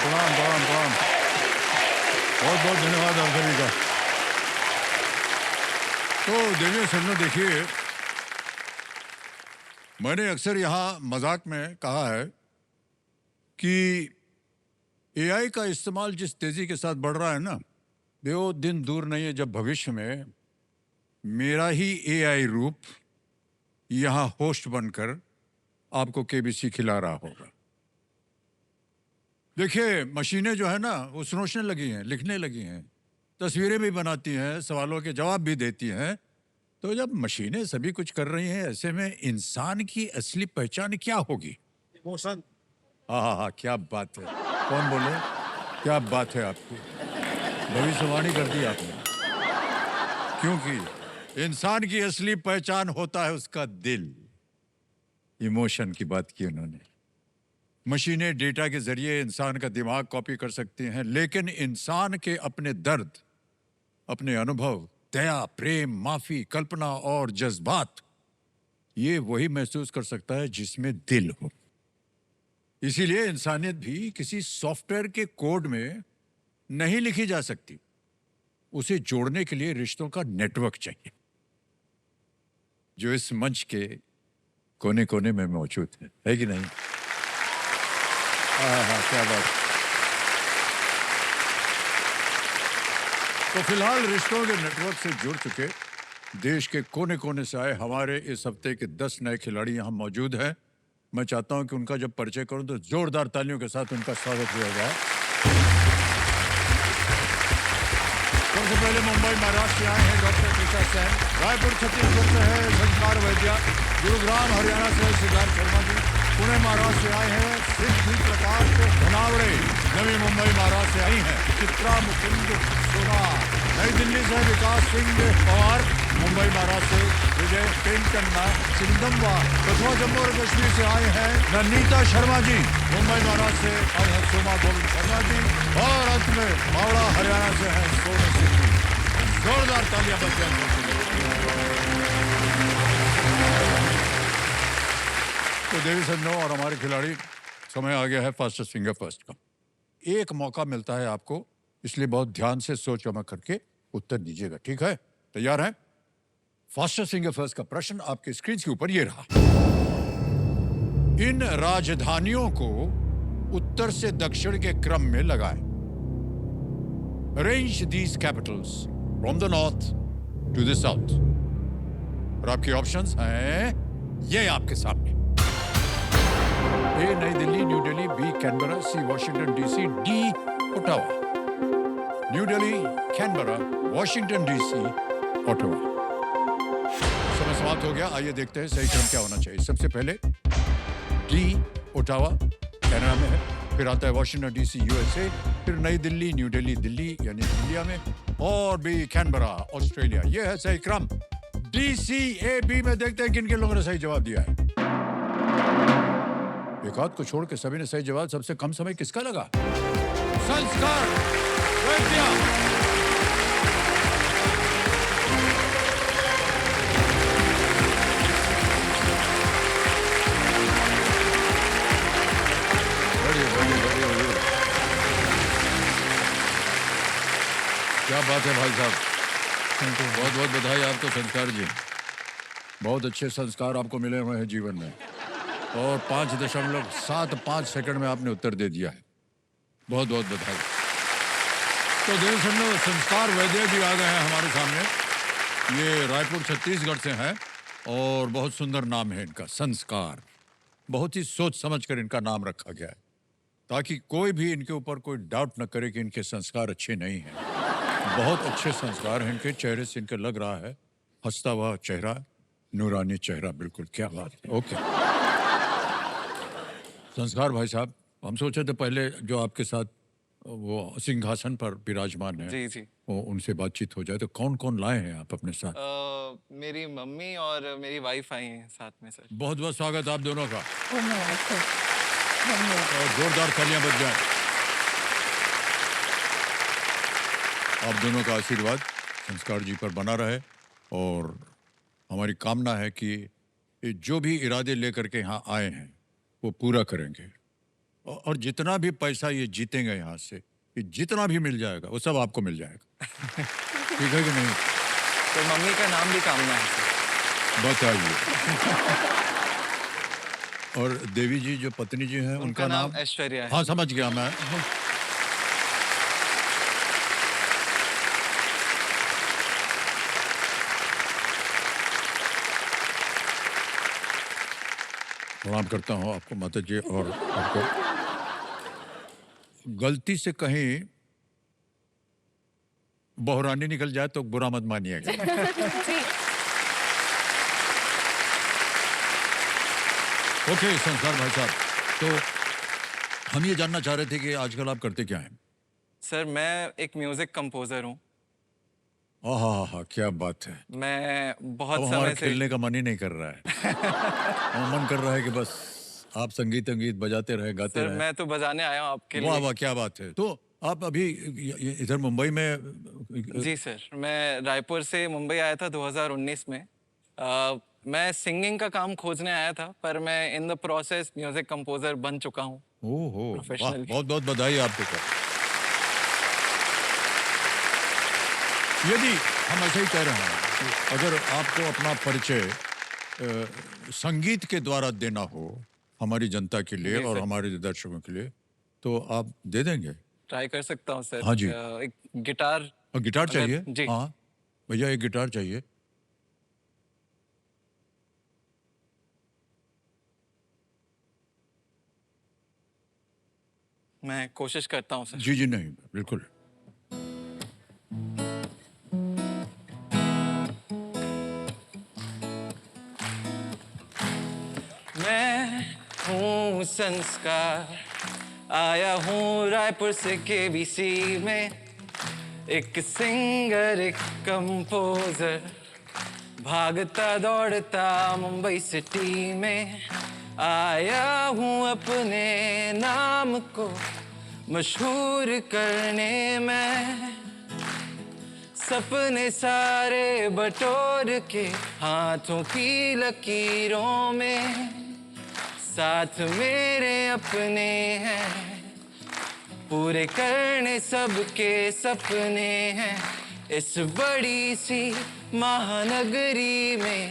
प्रणाम प्रणाम प्रणाम। बहुत बहुत धन्यवाद आप सभी का। तो देवियों सज्जनों, देखिए, मैंने अक्सर यहाँ मजाक में कहा है कि एआई का इस्तेमाल जिस तेजी के साथ बढ़ रहा है ना, वो दिन दूर नहीं है जब भविष्य में मेरा ही एआई रूप यहाँ होस्ट बनकर आपको केबीसी खिला रहा होगा। देखिए, मशीनें जो है ना, वो सोचने लगी हैं, लिखने लगी हैं, तस्वीरें भी बनाती हैं, सवालों के जवाब भी देती हैं। तो जब मशीनें सभी कुछ कर रही हैं, ऐसे में इंसान की असली पहचान क्या होगी? इमोशन। हाँ हाँ, क्या बात है। कौन बोले? क्या बात है आपकी, भविष्यवाणी कर दी आपने। क्योंकि इंसान की असली पहचान होता है उसका दिल। इमोशन की बात की उन्होंने। मशीनें डेटा के जरिए इंसान का दिमाग कॉपी कर सकती हैं, लेकिन इंसान के अपने दर्द, अपने अनुभव, दया, प्रेम, माफी, कल्पना और जज्बात, ये वही महसूस कर सकता है जिसमें दिल हो। इसीलिए इंसानियत भी किसी सॉफ्टवेयर के कोड में नहीं लिखी जा सकती। उसे जोड़ने के लिए रिश्तों का नेटवर्क चाहिए, जो इस मंच के कोने कोने में मौजूद है कि नहीं? हाँ, क्या बात। तो फिलहाल रिश्तों के नेटवर्क से जुड़ चुके देश के कोने कोने से आए हमारे इस हफ्ते के 10 नए खिलाड़ी यहाँ मौजूद हैं। मैं चाहता हूं कि उनका जब परिचय करूं तो जोरदार तालियों के साथ उनका स्वागत किया जाए। सबसे पहले मुंबई महाराष्ट्र से आए हैं डॉक्टर कृषा सेन, रायपुर छत्तीसगढ़ से है संस्कार वैद्या, गुरुग्राम हरियाणा से सिद्धार्थ शर्मा जी, पुणे महाराष्ट्र से आए हैं सिद्धि प्रकाश धनावड़े, नवी मुंबई महाराष्ट्र से आई हैं चित्रा मुकुंद सोना, नई दिल्ली से विकास सिंह पवार, मुंबई महाराष्ट्र से विजय पेंटन्ना सिंधम्बा, कठुआ जम्मू और कश्मीर से आए हैं ननीता शर्मा जी, मुंबई महाराष्ट्र से आए हैं सोमा गोविंद शर्मा जी, और अंत में मावड़ा हरियाणा से हैं सोनू सिंह जी। जोरदार तालियां बज जाएंगी। तो देवी सज्जनों और हमारे खिलाड़ी, समय आ गया है फास्टेस्ट फिंगर फर्स्ट का। एक मौका मिलता है आपको, इसलिए बहुत ध्यान से सोच समझ करके उत्तर दीजिएगा, ठीक है? तैयार हैं? फास्टेस्ट फिंगर फर्स्ट का प्रश्न आपके स्क्रीन के ऊपर ये रहा। इन राजधानियों को उत्तर से दक्षिण के क्रम में लगाएं। Arrange these capitals from the north to the south. और आपके ऑप्शंस हैं ये आपके सामने। A Nai Delhi, New Delhi, B Canberra, C Washington DC, D Ottawa. New Delhi, Canberra, Washington DC, Ottawa. समय समाप्त हो गया। आइए देखते हैं सही क्रम क्या होना चाहिए। सबसे पहले डी ओटावा कनाडा में है, फिर आता है वॉशिंगटन डीसी यूएसए, फिर नई दिल्ली, न्यू दिल्ली दिल्ली यानी इंडिया में, और बी कैनबरा ऑस्ट्रेलिया। यह है सही क्रम। डीसी ए बी में देखते हैं किन किन लोगों ने सही जवाब दिया है। एक आध को छोड़ के सभी ने सही जवाब। सबसे कम समय किसका लगा? संस्कार वैद्या। क्या बात है भाई साहब, बहुत बहुत बधाई आपको संस्कार जी। बहुत अच्छे संस्कार आपको मिले हुए हैं जीवन में, और 5.75 सेकंड में आपने उत्तर दे दिया है। बहुत बहुत बधाई। तो देव सन्नो, संस्कार वैद्य भी आ गए हैं हमारे सामने। ये रायपुर छत्तीसगढ़ से हैं और बहुत सुंदर नाम है इनका, संस्कार। बहुत ही सोच समझ कर इनका नाम रखा गया है, ताकि कोई भी इनके ऊपर कोई डाउट न करे कि इनके संस्कार अच्छे नहीं हैं। बहुत अच्छे संस्कार हैं इनके। चेहरे से इनके लग रहा है, हंसता हुआ चेहरा, नूरानी चेहरा, बिल्कुल। क्या बात है। ओके संस्कार भाई साहब, हम सोचे थे पहले जो आपके साथ वो सिंहासन पर विराजमान है, जी जी। वो उनसे बातचीत हो जाए। तो कौन कौन लाए हैं आप अपने साथ? मेरी मम्मी और मेरी वाइफ आई हैं साथ में सर। बहुत बहुत स्वागत आप दोनों का, धन्यवाद सर, धन्यवाद। और जोरदार तालियां बज जाएं। आप दोनों का आशीर्वाद संस्कार जी पर बना रहे, और हमारी कामना है कि कि जो भी इरादे लेकर के यहाँ आए हैं वो पूरा करेंगे और जितना भी पैसा ये जीतेंगे यहाँ से, ये जितना भी मिल जाएगा वो सब आपको मिल जाएगा। ठीक है कि नहीं? तो मम्मी का नाम भी कामना है सर। बताइए। और देवी जी जो पत्नी जी हैं उनका नाम ऐश्वर्या है। हाँ, समझ गया मैं। प्रणाम करता हूँ आपको माता जी। और आपको गलती से कहीं बहुरानी निकल जाए तो बुरा मत मानिएगा। ओके संसार भाई साहब, तो हम ये जानना चाह रहे थे कि आजकल आप करते क्या हैं? सर मैं एक म्यूजिक कंपोजर हूँ। हाँ, क्या बात है। मैं बहुत अब समय हमारा से खेलने का मन ही नहीं कर रहा है। हमारा मन कर रहा है कि बस आप संगीत बजाते रहे, गाते सर रहे। मैं तो बजाने आया हूँ आपके वाह लिए। वाह, क्या बात है। तो आप अभी इधर मुंबई में? जी सर, मैं रायपुर से मुंबई आया था 2019 में। मैं सिंगिंग का काम खोजने आया था, पर मैं in the process music composer बन चुका हूँ। ओहो, वाह, Professionally। बहुत बहुत बधाई आपको। यदि हम ऐसे ही कह रहे हैं कि अगर आपको अपना परिचय संगीत के द्वारा देना हो हमारी जनता के लिए जी और सर। हमारे दर्शकों के लिए, तो आप दे देंगे? ट्राई कर सकता हूँ सर। हाँ जी। एक गिटार। और गिटार अगर- चाहिए? जी। हाँ भैया, एक गिटार चाहिए। मैं कोशिश करता हूँ सर। जी जी, नहीं बिल्कुल। मैं हूँ संस्कार, आया हूँ रायपुर से केबीसी में। एक सिंगर, एक कंपोजर, भागता दौड़ता मुंबई सिटी में। आया हूँ अपने नाम को मशहूर करने में। सपने सारे बटोर के हाथों की लकीरों में। साथ मेरे अपने हैं, पूरे करने सबके सपने हैं। इस बड़ी सी महानगरी में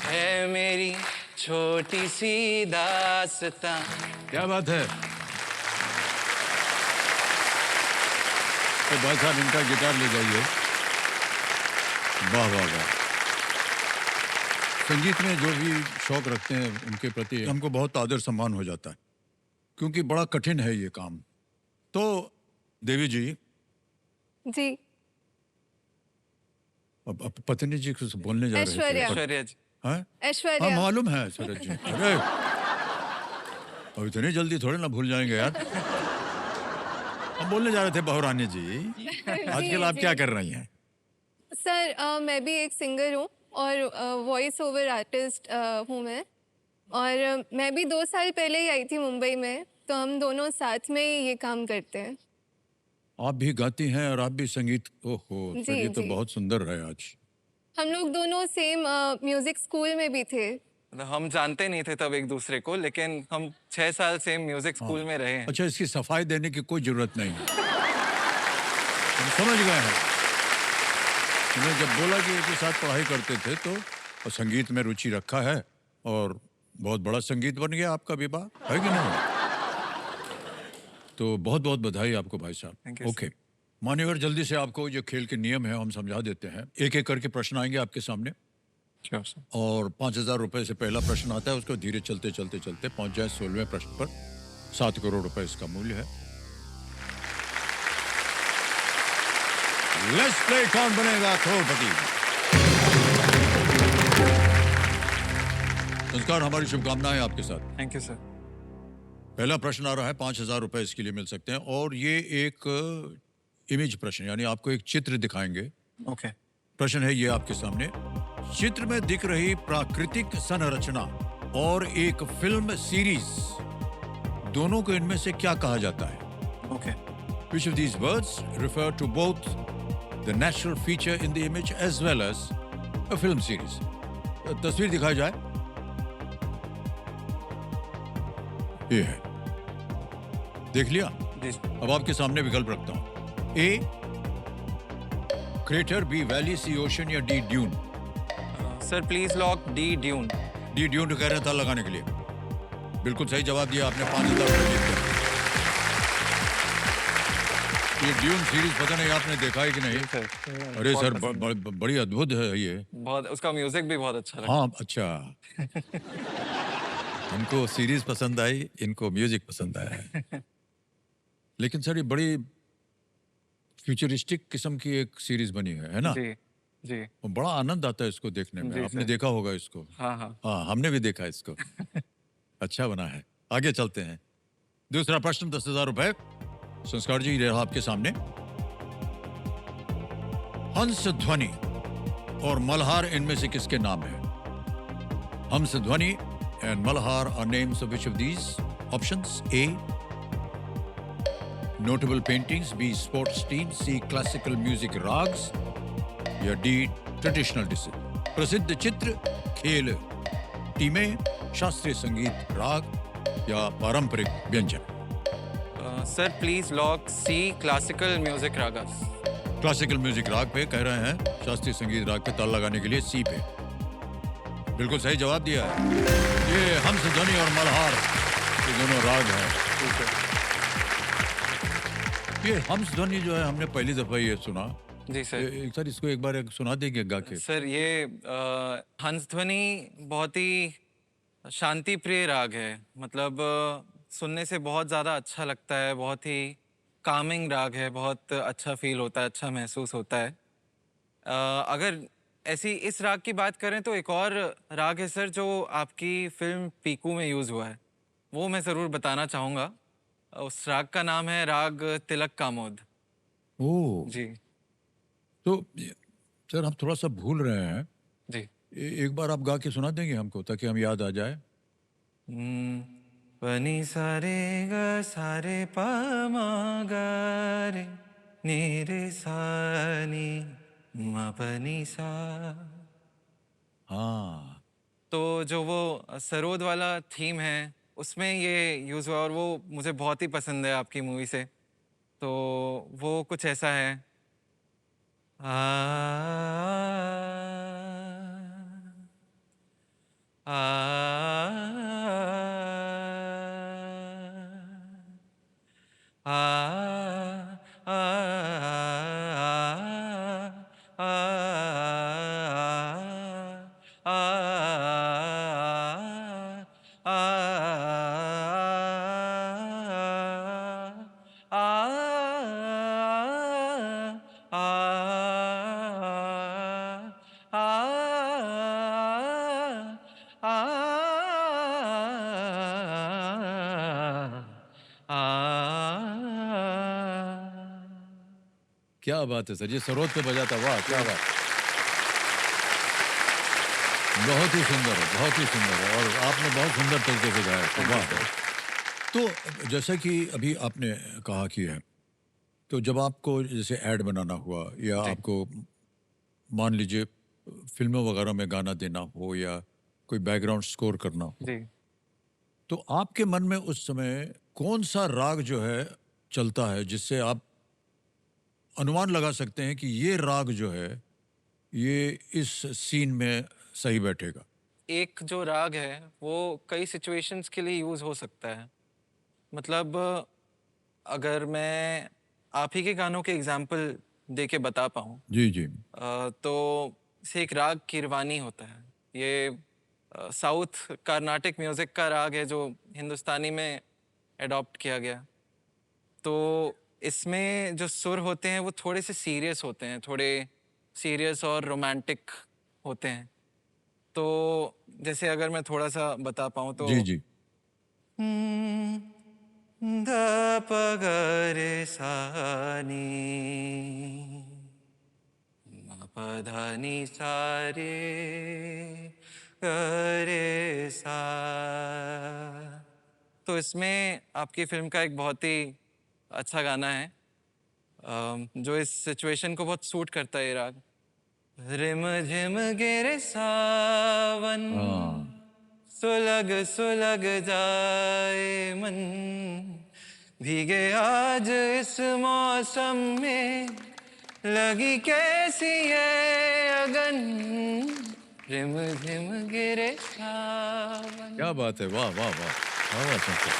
है मेरी छोटी सी दास्तां। क्या बात है। तो भाई साहब इनका गिटार ले जाइए। वाह वाह वाह। संगीत में जो भी शौक रखते हैं उनके प्रति हमको बहुत आदर सम्मान हो जाता है, क्योंकि बड़ा कठिन है ये काम। तो देवी जी, जी। अब पत्नी जी कुछ बोलने जा रहे थे। ऐश्वर्या। ऐश्वर्या जी। हाँ हाँ, ऐश्वर्या। मालूम है ऐश्वर्या जी। अरे अब इतनी जल्दी थोड़े ना भूल जाएंगे यार। हम बोलने जा रहे थे बहुरानी जी, आजकल आप जी। क्या कर रही हैं? सर मैं भी एक सिंगर हूँ और वॉइस ओवर आर्टिस्ट हूँ मैं। और मैं भी 2 साल पहले ही आई थी मुंबई में, तो हम दोनों साथ में ही ये काम करते हैं। आप भी गाती हैं और आप भी संगीत। ओहो जी, सर, ये तो जी। बहुत सुंदर है आज। हम लोग दोनों सेम म्यूजिक स्कूल में भी थे। मतलब हम जानते नहीं थे तब एक दूसरे को, लेकिन हम 6 साल से म्यूजिक स्कूल में रहे हैं। अच्छा, इसकी सफाई देने की कोई जरूरत नहीं है। हम समझ गए हैं। मैंने जब बोला कि एक साथ पढ़ाई करते थे तो और संगीत में रुचि रखा है और बहुत बड़ा संगीत बन गया आपका विवाह, है कि नहीं? तो बहुत बहुत बधाई आपको भाई Thank साहब। you, ओके मान्यवर, जल्दी से आपको जो खेल के नियम है हम समझा देते हैं। एक एक करके प्रश्न आएंगे आपके सामने Sure, sir. और 5,000 रुपए से पहला प्रश्न आता है, उसको धीरे चलते चलते चलते पहुंच जाए 16वें प्रश्न पर। 7 करोड़ रुपए इसका मूल्य है। लेट्स प्ले कौन बनेगा करोड़पति। संस्कार, हमारी शुभकामनाएं आपके साथ। Thank you sir. पहला प्रश्न आ रहा है, 5,000 रुपए इसके लिए मिल सकते हैं और ये एक इमेज प्रश्न, यानी आपको एक चित्र दिखाएंगे। ओके। प्रश्न है ये आपके सामने। चित्र में दिख रही प्राकृतिक संरचना और एक फिल्म सीरीज, दोनों को इनमें से क्या कहा जाता है? Okay. Which of these words refer to both the natural feature in the image as well as a film series? तस्वीर दिखाई जाए। ये है, देख लिया? जी अब आपके सामने विकल्प रखता हूं। ए क्रेटर, बी वैली, सी ओशन या D dune. Sir please lock D dune. D dune कह रहे हैं ताल लगाने के लिए। बिल्कुल सही जवाब दिया आपने, 5,000 रुपये जीत गए। ये ड्यून सीरीज पता नहीं आपने देखा है कि नहीं? सर अरे बहुत सर पसंद बड़ी अद्भुत है ये। बहुत, उसका म्यूजिक भी बहुत अच्छा लगा। हाँ अच्छा, हमको सीरीज पसंद आई, इनको म्यूजिक पसंद आया है। लेकिन सर ये बड़ी फ्यूचरिस्टिक किस्म की एक सीरीज बनी है ना? जी जी और बड़ा आनंद आता है इसको देखने में। जी आपने सर। देखा होगा इसको। हाँ हाँ। हाँ, हमने भी देखा इसको। अच्छा बना है। आगे चलते हैं। दूसरा प्रश्न, 10,000 रुपए। संस्कार जी, रहा आपके सामने। हंस ध्वनि और मल्हार इनमें से किसके नाम है? Hans Dhwani and Malhar are names of which of these options? A notable paintings, B sports team, C classical music ragas या डी ट्रेडिशनल डिशेज। प्रसिद्ध चित्र, खेल, टीमें, शास्त्रीय संगीत, राग या पारंपरिक व्यंजन। Sir please lock C classical music ragas. Classical music राग पे कह रहे हैं, शास्त्रीय संगीत राग पे ताल लगाने के लिए सी पे। बिल्कुल सही जवाब दिया है। ये हंस ध्वनि और मल्हार ये दोनों राग हैं। ये हंस ध्वनि जो है हमने पहली दफा ये सुना। जी सर। एक सर इसको एक बार सुना देंगे गा के? सर ये हंस ध्वनि बहुत ही शांति प्रिय राग है। मतलब सुनने से बहुत ज़्यादा अच्छा लगता है, बहुत ही कामिंग राग है, बहुत अच्छा फील होता है, अच्छा महसूस होता है। अगर ऐसी इस राग की बात करें तो एक और राग है सर जो आपकी फिल्म पीकू में यूज़ हुआ है, वो मैं ज़रूर बताना चाहूँगा। उस राग का नाम है राग तिलक कामोद। ओह, जी तो सर हम थोड़ा सा भूल रहे हैं। जी। एक बार आप गा के सुना देंगे हमको ताकि हम याद आ जाए? पनी सारे ग सारे पा मा गा रे नी रे सा नी मा पनी सा। हाँ, तो जो वो सरोद वाला थीम है उसमें ये यूज़ हुआ और वो मुझे बहुत ही पसंद है आपकी मूवी से। तो वो कुछ ऐसा है। आ, आ, आ, आ, क्या बात है सर, ये सरोद पे बजाता, वाह क्या बात। बहुत ही सुंदर है, बहुत ही सुंदर है और आपने बहुत सुंदर तरीके से गाया, तो वाह। तो जैसा कि अभी आपने कहा कि है, तो जब आपको जैसे ऐड बनाना हुआ या जी। आपको मान लीजिए फिल्मों वगैरह में गाना देना हो या कोई बैकग्राउंड स्कोर करना हो, जी। तो आपके मन में उस समय कौन सा राग जो है चलता है जिससे आप अनुमान लगा सकते हैं कि ये राग जो है ये इस सीन में सही बैठेगा? एक जो राग है वो कई सिचुएशंस के लिए यूज़ हो सकता है। मतलब अगर मैं आप ही के गानों के एग्जाम्पल दे के बता पाऊँ, जी जी। तो से एक राग किरवानी होता है। ये साउथ कार्नाटिक म्यूज़िक का राग है जो हिंदुस्तानी में एडॉप्ट किया गया। तो इसमें जो सुर होते हैं वो थोड़े से सीरियस होते हैं, थोड़े सीरियस और रोमांटिक होते हैं। तो जैसे अगर मैं थोड़ा सा बता पाऊँ तो जी जी। ध प ग रे सा नी म प ध नि सा रे ग रे सा। तो इसमें आपकी फिल्म का एक बहुत ही अच्छा गाना है जो इस सिचुएशन को बहुत सूट करता है ये राग। रिम झिम गिरे सावन हाँ, सुलग सुलग जाए मन, भीगे आज इस मौसम में, लगी कैसी है अगन, रिम झिम गिरे सावन। क्या बात है, वाह वाह वाह, वाह शंकर।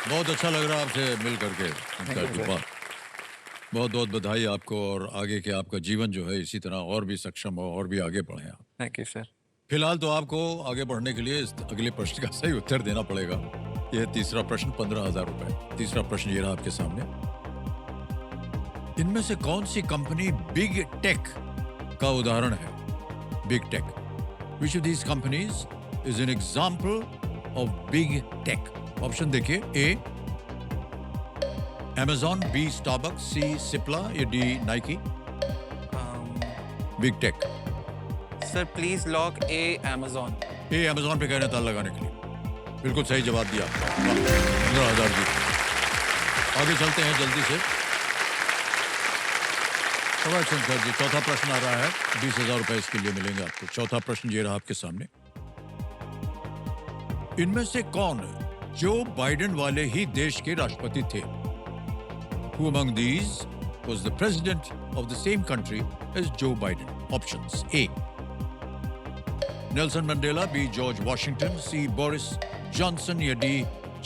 बहुत अच्छा लग रहा है आपसे मिल करके शंकर जी, वाह। बहुत बहुत बधाई आपको, और आगे के आपका जीवन जो है इसी तरह और भी सक्षम हो और भी आगे बढ़े आप। Thank you sir. फिलहाल तो आपको आगे बढ़ने के लिए इस अगले प्रश्न का सही उत्तर देना पड़ेगा। यह तीसरा प्रश्न, 15,000 रुपए। तीसरा प्रश्न ये रहा आपके सामने। इनमें से कौन सी कंपनी बिग टेक का उदाहरण है? Big tech, which of these companies is an example of big tech? Option देखिए, ए Amazon, B Starbucks, C Cipla या D Nike? Big tech. Sir please lock A Amazon। A Amazon पे कह रहे हैं ताला लगाने के लिए। बिल्कुल सही जवाब दिया। 15,000 जी। आगे चलते हैं जल्दी से। सवाल शंकर जी, चौथा प्रश्न आ रहा है। 20,000 रुपए इसके लिए मिलेंगे आपको। चौथा प्रश्न ये रहा आपके सामने। इनमें से कौन जो बाइडेन वाले ही देश के राष्ट्रपति थे? Who among these was the president of the same country as Joe Biden? Options: A. Nelson Mandela, B. George Washington, C. Boris Johnson या D.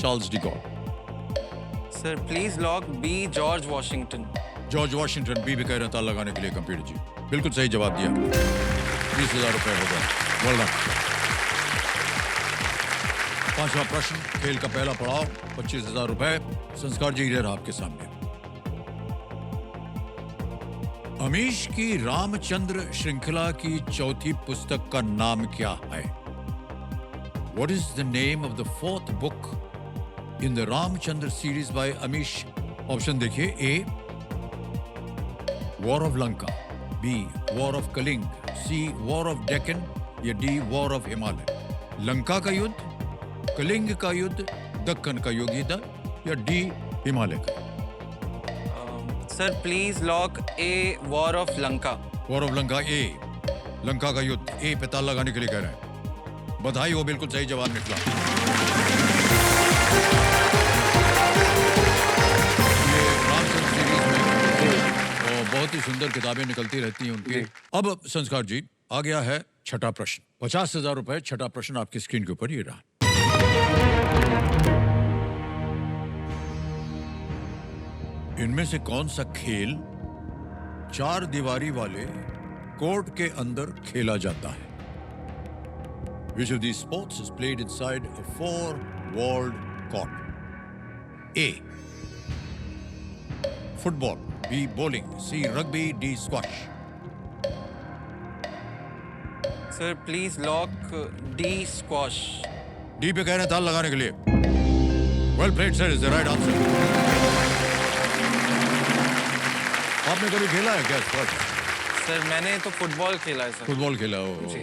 Charles de Gaulle? Sir please lock B George Washington. George Washington, B भी कह रहे हैं ताला लगाने के लिए computer जी। बिल्कुल सही जवाब दिया। 20,000 रुपए हो गए। Well done। पांचवा प्रश्न, खेल का पहला पड़ाव, 25,000 रुपए। संस्कार जी ये रहा आपके सामने। अमीश की रामचंद्र श्रृंखला की चौथी पुस्तक का नाम क्या है? What is the name of the fourth book in the Ramchandra series by Amish? Option देखिए, A war of Lanka, B war of Kalinga, C war of Deccan या D war of Himalaya? Lanka का युद्ध, कलिंग का युद्ध, दक्कन का युद्ध या डी हिमालय का? Sir please lock A war of Lanka. War of Lanka, A Lanka का युद्ध, ए पे ताला लगाने के लिए कह रहे हैं। बधाई हो, बिल्कुल सही जवाब निकला। ये रामचंद्र सीरीज में और बहुत ही सुंदर किताबें निकलती रहती हैं उनकी। अब संस्कार जी आ गया है छठा प्रश्न, 50,000 रुपए। छठा प्रश्न आपकी स्क्रीन के ऊपर ये रहा। इनमें से कौन सा खेल 4 दीवारी वाले कोर्ट के अंदर खेला जाता है? Which of these sports is played inside a 4-walled court? A. Football, B. Bowling, C. Rugby, D. Squash? Sir please lock D squash. D पे कह रहे हैं ताल लगाने के लिए। Well played sir, is the right answer. आपने कभी खेला है क्या स्क्वैश? सर मैंने तो फुटबॉल खेला है सर। फुटबॉल खेला हो? जी।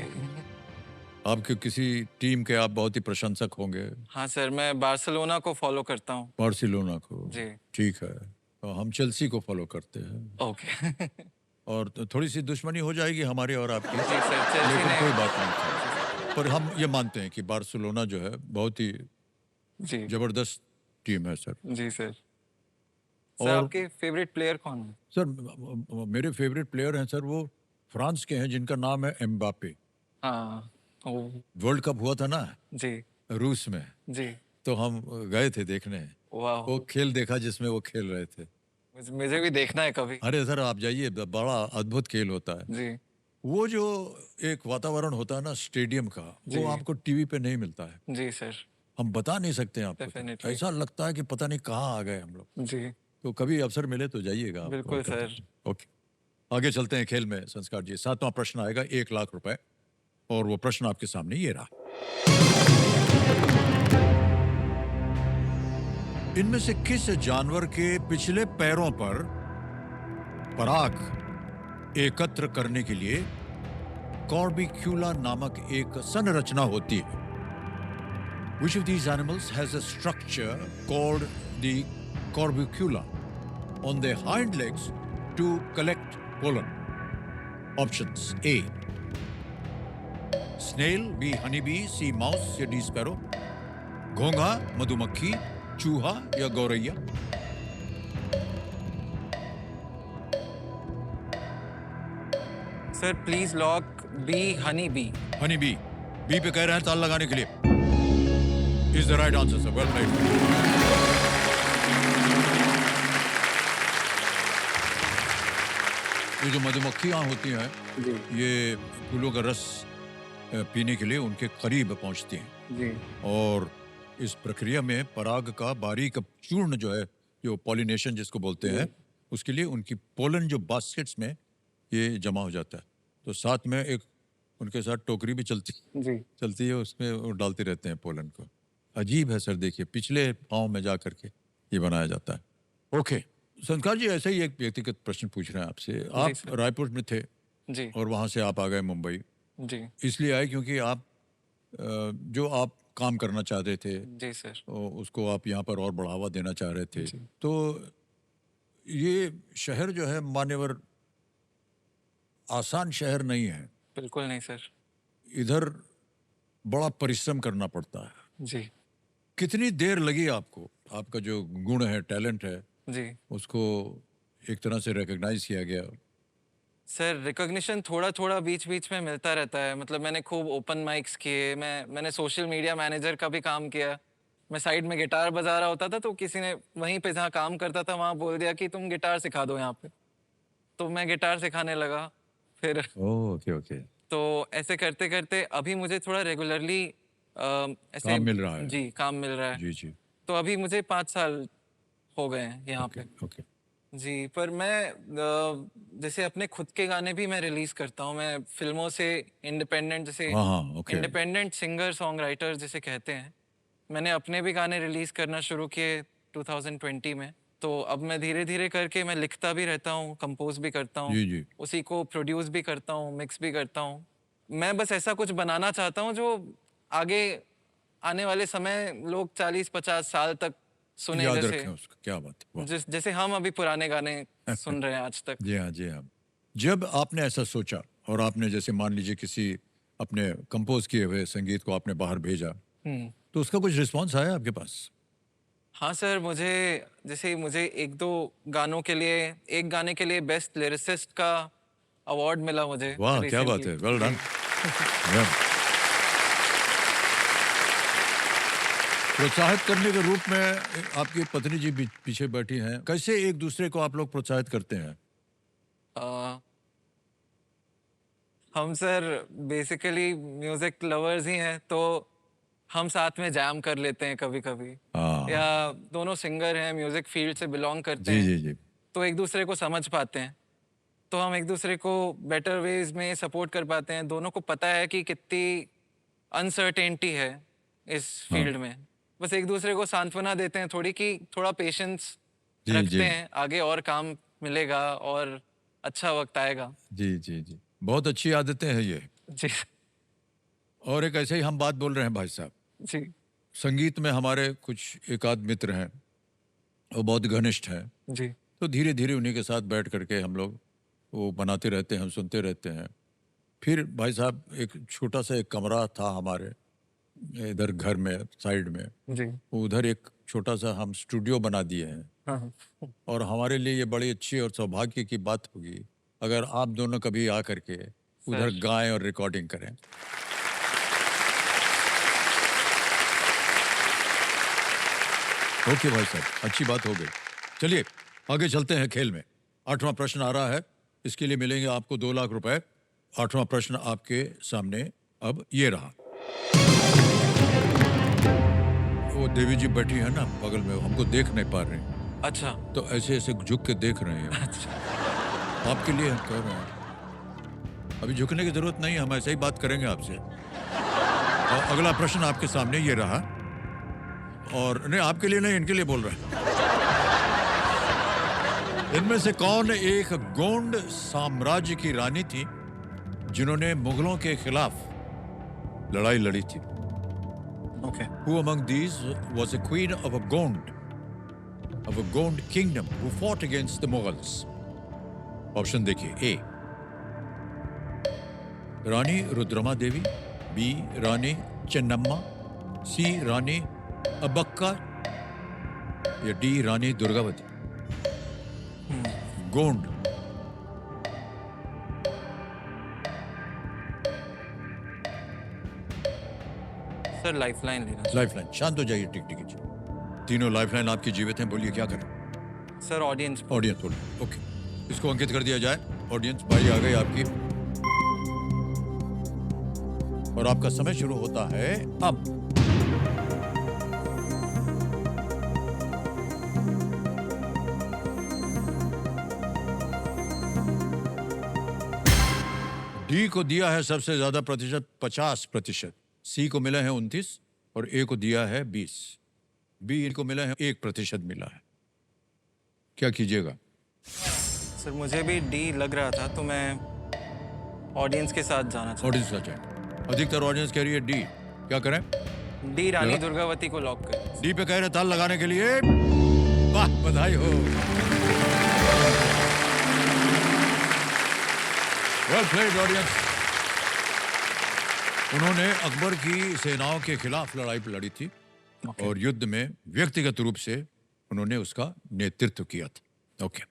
आपके किसी टीम के आप बहुत ही प्रशंसक होंगे। हाँ सर, मैं बार्सिलोना को फॉलो करता हूँ। बार्सिलोना को? जी। ठीक है, तो हम चेल्सी को फॉलो करते हैं। ओके। और तो थोड़ी सी दुश्मनी हो जाएगी हमारी और आपकी। जी सर, चेल्सी लेकिन ने। कोई बात नहीं, पर हम ये मानते हैं कि बार्सिलोना जो है बहुत ही जी जबरदस्त टीम है सर। जी सर। सर और- आपके फेवरेट प्लेयर कौन है? सर मेरे फेवरेट प्लेयर हैं सर, वो फ्रांस के हैं जिनका नाम है एम्बापे। हाँ। ओ, वर्ल्ड कप हुआ था ना जी रूस में, जी। तो हम गए थे देखने। वाह, वो खेल देखा जिसमें वो खेल रहे थे। मुझे भी देखना है कभी। अरे सर आप जाइए, बड़ा अद्भुत खेल होता है। जी वो जो एक वातावरण होता है ना स्टेडियम का, जी। वो आपको टीवी पे नहीं मिलता है। जी सर। हम बता नहीं सकते हैं आपको। Definitely. ऐसा लगता है कि पता नहीं कहाँ आ गए हम लोग। जी तो कभी अवसर मिले तो जाइएगा आप। बिल्कुल सर। ओके, आगे चलते हैं खेल में संस्कार जी। 7वां प्रश्न आएगा 1 लाख रुपए, और वो प्रश्न आपके सामने ये रहा। इनमें से किस जानवर के पिछले पैरों पर पराग एकत्र करने के लिए कॉर्बिक्यूला नामक एक संरचना होती है? Which of these animals has a structure called the corbicula? On their hind legs, to collect pollen. Options: A, snail, B, honeybee, C, mouse या D, sparrow, घोंघा, मधुमक्खी, चूहा या गौरैया. Sir please lock B, honey bee. Honey bee. B पे कह रहे हैं ताल लगाने के लिए. Is the right answer sir. Well played. ये जो मधुमक्खियां होती हैं, ये फूलों का रस पीने के लिए उनके करीब पहुंचती हैं. जी. और इस प्रक्रिया में पराग का बारीक चूर्ण जो है, जो पॉलिनेशन जिसको बोलते हैं, उसके लिए उनकी पोलन जो बास्केट्स में ये जमा हो जाता है. तो साथ में एक उनके साथ टोकरी भी चलती है, उसमें वो डालते रहते हैं पोलन को. अजीब है सर. देखिए पिछले पाँव में जा करके ये बनाया जाता है. ओके संस्कार जी, ऐसे ही एक व्यक्तिगत प्रश्न पूछ रहे हैं आपसे. आप रायपुर में थे जी. और वहाँ से आप आ गए मुंबई. जी. इसलिए आए क्योंकि आप जो आप काम करना चाहते थे, जी सर. उसको आप यहाँ पर और बढ़ावा देना चाह रहे थे. तो ये शहर जो है मान्यवर आसान शहर नहीं है. बिल्कुल नहीं सर. इधर बड़ा परिश्रम करना पड़ता है. जी. कितनी देर लगी आपको, आपका जो गुण है, टैलेंट है, जी. उसको एक तरह से रिकॉग्नाइज किया गया? सर रिकॉग्निशन थोड़ा थोड़ा बीच बीच में मिलता रहता है. मतलब मैंने खूब ओपन माइक्स किए, मैंने सोशल मीडिया मैनेजर का भी काम किया. मैं साइड में गिटार बजा रहा होता था तो किसी ने वहीं पे जहाँ काम करता था वहाँ बोल दिया कि तुम गिटार सिखा दो यहाँ पे. तो मैं गिटार सिखाने लगा. फिर ओके. तो ऐसे करते करते अभी मुझे थोड़ा रेगुलरली ऐसे काम मिल रहा है. जी काम मिल रहा है. जी. तो अभी मुझे 5 साल हो गए हैं यहाँ पे. ओके. जी. पर मैं जैसे अपने खुद के गाने भी मैं रिलीज करता हूँ. मैं फिल्मों से इंडिपेंडेंट, जैसे okay. Independent singer song writer जिसे कहते हैं, मैंने अपने भी गाने रिलीज करना शुरू किए 2020 में. तो अब मैं धीरे धीरे करके मैं लिखता भी रहता हूँ, कंपोज भी करता हूँ, जी. उसी को प्रोड्यूस भी करता हूँ, मिक्स भी करता हूँ. मैं बस ऐसा कुछ बनाना चाहता हूँ जो आगे आने वाले समय लोग 40-50 साल तक सुने. याद जैसे रखें उसको. क्या बात है. जैसे हम अभी पुराने गाने सुन रहे हैं आज तक. जी हाँ. जब आपने ऐसा सोचा और आपने जैसे मान लीजिए किसी अपने कंपोज किए हुए संगीत को आपने बाहर भेजा, तो उसका कुछ रिस्पांस आया आपके पास? हाँ सर. मुझे एक दो गानों के लिए, एक गाने के लिए बेस्ट लिरिसिस्ट का अवार्ड मिला मुझे. वाह, क्या बात है. Well done. प्रोत्साहित करने के रूप में आपकी पत्नी जी पीछे बैठी हैं. कैसे एक दूसरे को आप लोग प्रोत्साहित करते हैं? हम सर बेसिकली म्यूजिक लवर्स ही हैं, तो हम साथ में जैम कर लेते हैं कभी कभी. या दोनों सिंगर हैं, म्यूजिक फील्ड से बिलोंग करते हैं. जी. तो एक दूसरे को समझ पाते हैं, तो हम एक दूसरे को बेटर वेज में सपोर्ट कर पाते हैं. दोनों को पता है कि कितनी अनसर्टेनिटी है इस फील्ड में. बस एक दूसरे को सांत्वना देते हैं थोड़ी, कि थोड़ा पेशेंस रखते हैं, आगे और काम मिलेगा और अच्छा वक्त आएगा. जी. बहुत अच्छी आदतें हैं ये. जी. और एक ऐसे ही हम बात बोल रहे हैं भाई साहब. जी. संगीत में हमारे कुछ एक आध मित्र हैं, वो बहुत घनिष्ठ हैं. जी. तो धीरे धीरे उन्हीं के साथ बैठ करके हम लोग वो बनाते रहते हैं, हम सुनते रहते हैं. फिर भाई साहब एक छोटा सा एक कमरा था हमारे इधर घर में साइड में. जी. उधर एक छोटा सा हम स्टूडियो बना दिए हैं. हाँ. और हमारे लिए ये बड़ी अच्छी और सौभाग्य की बात होगी अगर आप दोनों कभी आ करके उधर गाएं और रिकॉर्डिंग करें. ओके भाई साहब, अच्छी बात हो गई. चलिए आगे चलते हैं खेल में. 8वां प्रश्न आ रहा है. इसके लिए मिलेंगे आपको 2 लाख रुपए. 8वां प्रश्न आपके सामने अब ये रहा. वो देवी जी बैठी है ना बगल में, हमको देख नहीं पा रहे हैं. अच्छा. तो ऐसे ऐसे झुक के देख रहे हैं. अच्छा. आपके लिए हम कह रहे हैं, अभी झुकने की जरूरत नहीं, हम ऐसे ही बात करेंगे आपसे. और अगला प्रश्न आपके सामने ये रहा. और नहीं, आपके लिए नहीं, इनके लिए बोल रहे हैं. इनमें से कौन एक गोंड साम्राज्य की रानी थी जिन्होंने मुगलों के खिलाफ लड़ाई लड़ी थी? Okay. Who among these was a queen of a Gond kingdom who fought against the Mughals? Option देखिए, ए रानी रुद्रमा देवी, बी रानी चेन्नम्मा, सी रानी अबक्का, या D Rani Durgavati. Gond. Sir lifeline लेना। लाइफलाइन। शांत हो जाइए, टिक टिक कीजिए। तीनों लाइफलाइन आपकी जीवित हैं, बोलिए क्या करें। Sir audience. ऑडियंस बोलिए। ओके, इसको अंकित कर दिया जाए। ऑडियंस बारी आ गई आपकी, और आपका समय शुरू होता है अब। डी को दिया है सबसे ज्यादा प्रतिशत 50%, सी को मिला है 29 और ए को दिया है 20। बी को मिला है 1% मिला है। क्या कीजिएगा? सर मुझे भी डी लग रहा था, तो मैं ऑडियंस के साथ जाना चाहता ऑडियंस का चयन। अधिकतर ऑडियंस कह रही है डी। क्या करें? हूँ। डी रानी दुर्गावती को लॉक करें। डी पे कह रहे ताल लगाने के लिए। वाह, बधाई हो। Well played audience. उन्होंने अकबर की सेनाओं के खिलाफ लड़ाई लड़ी थी और युद्ध में व्यक्तिगत रूप से उन्होंने उसका नेतृत्व किया था। ओके,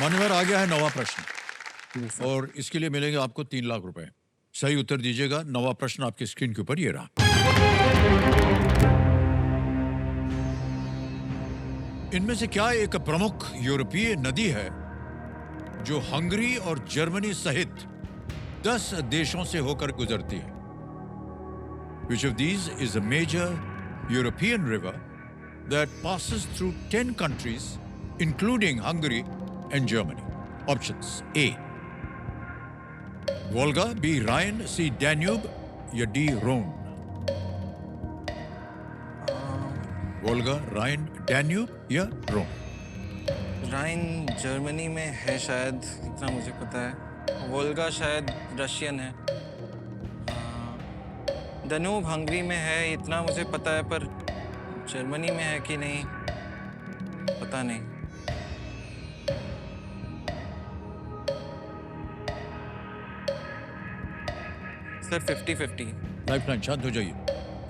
मान्यवर, आ गया है 9वां प्रश्न और इसके लिए मिलेंगे आपको 3 लाख रुपए। सही उत्तर दीजिएगा। 9वां प्रश्न आपकी स्क्रीन के ऊपर ये रहा। इनमें से क्या एक प्रमुख यूरोपीय नदी है जो हंगरी और जर्मनी सहित 10 देशों से होकर गुजरती है? Which of these is a major European river that passes through 10 countries, including Hungary and Germany? Options: A. Volga, B. Rhine, C. Danube, या D. Rhone? वोल्गा, राइन, डैन्यूब या रोन? राइन जर्मनी में है शायद, इतना मुझे पता है। वोल्गा शायद रशियन है। दनूब हंगरी में है, इतना मुझे पता है, पर जर्मनी में है कि नहीं पता नहीं। सर 50-50। लाइफलाइन। शांत हो जाइए।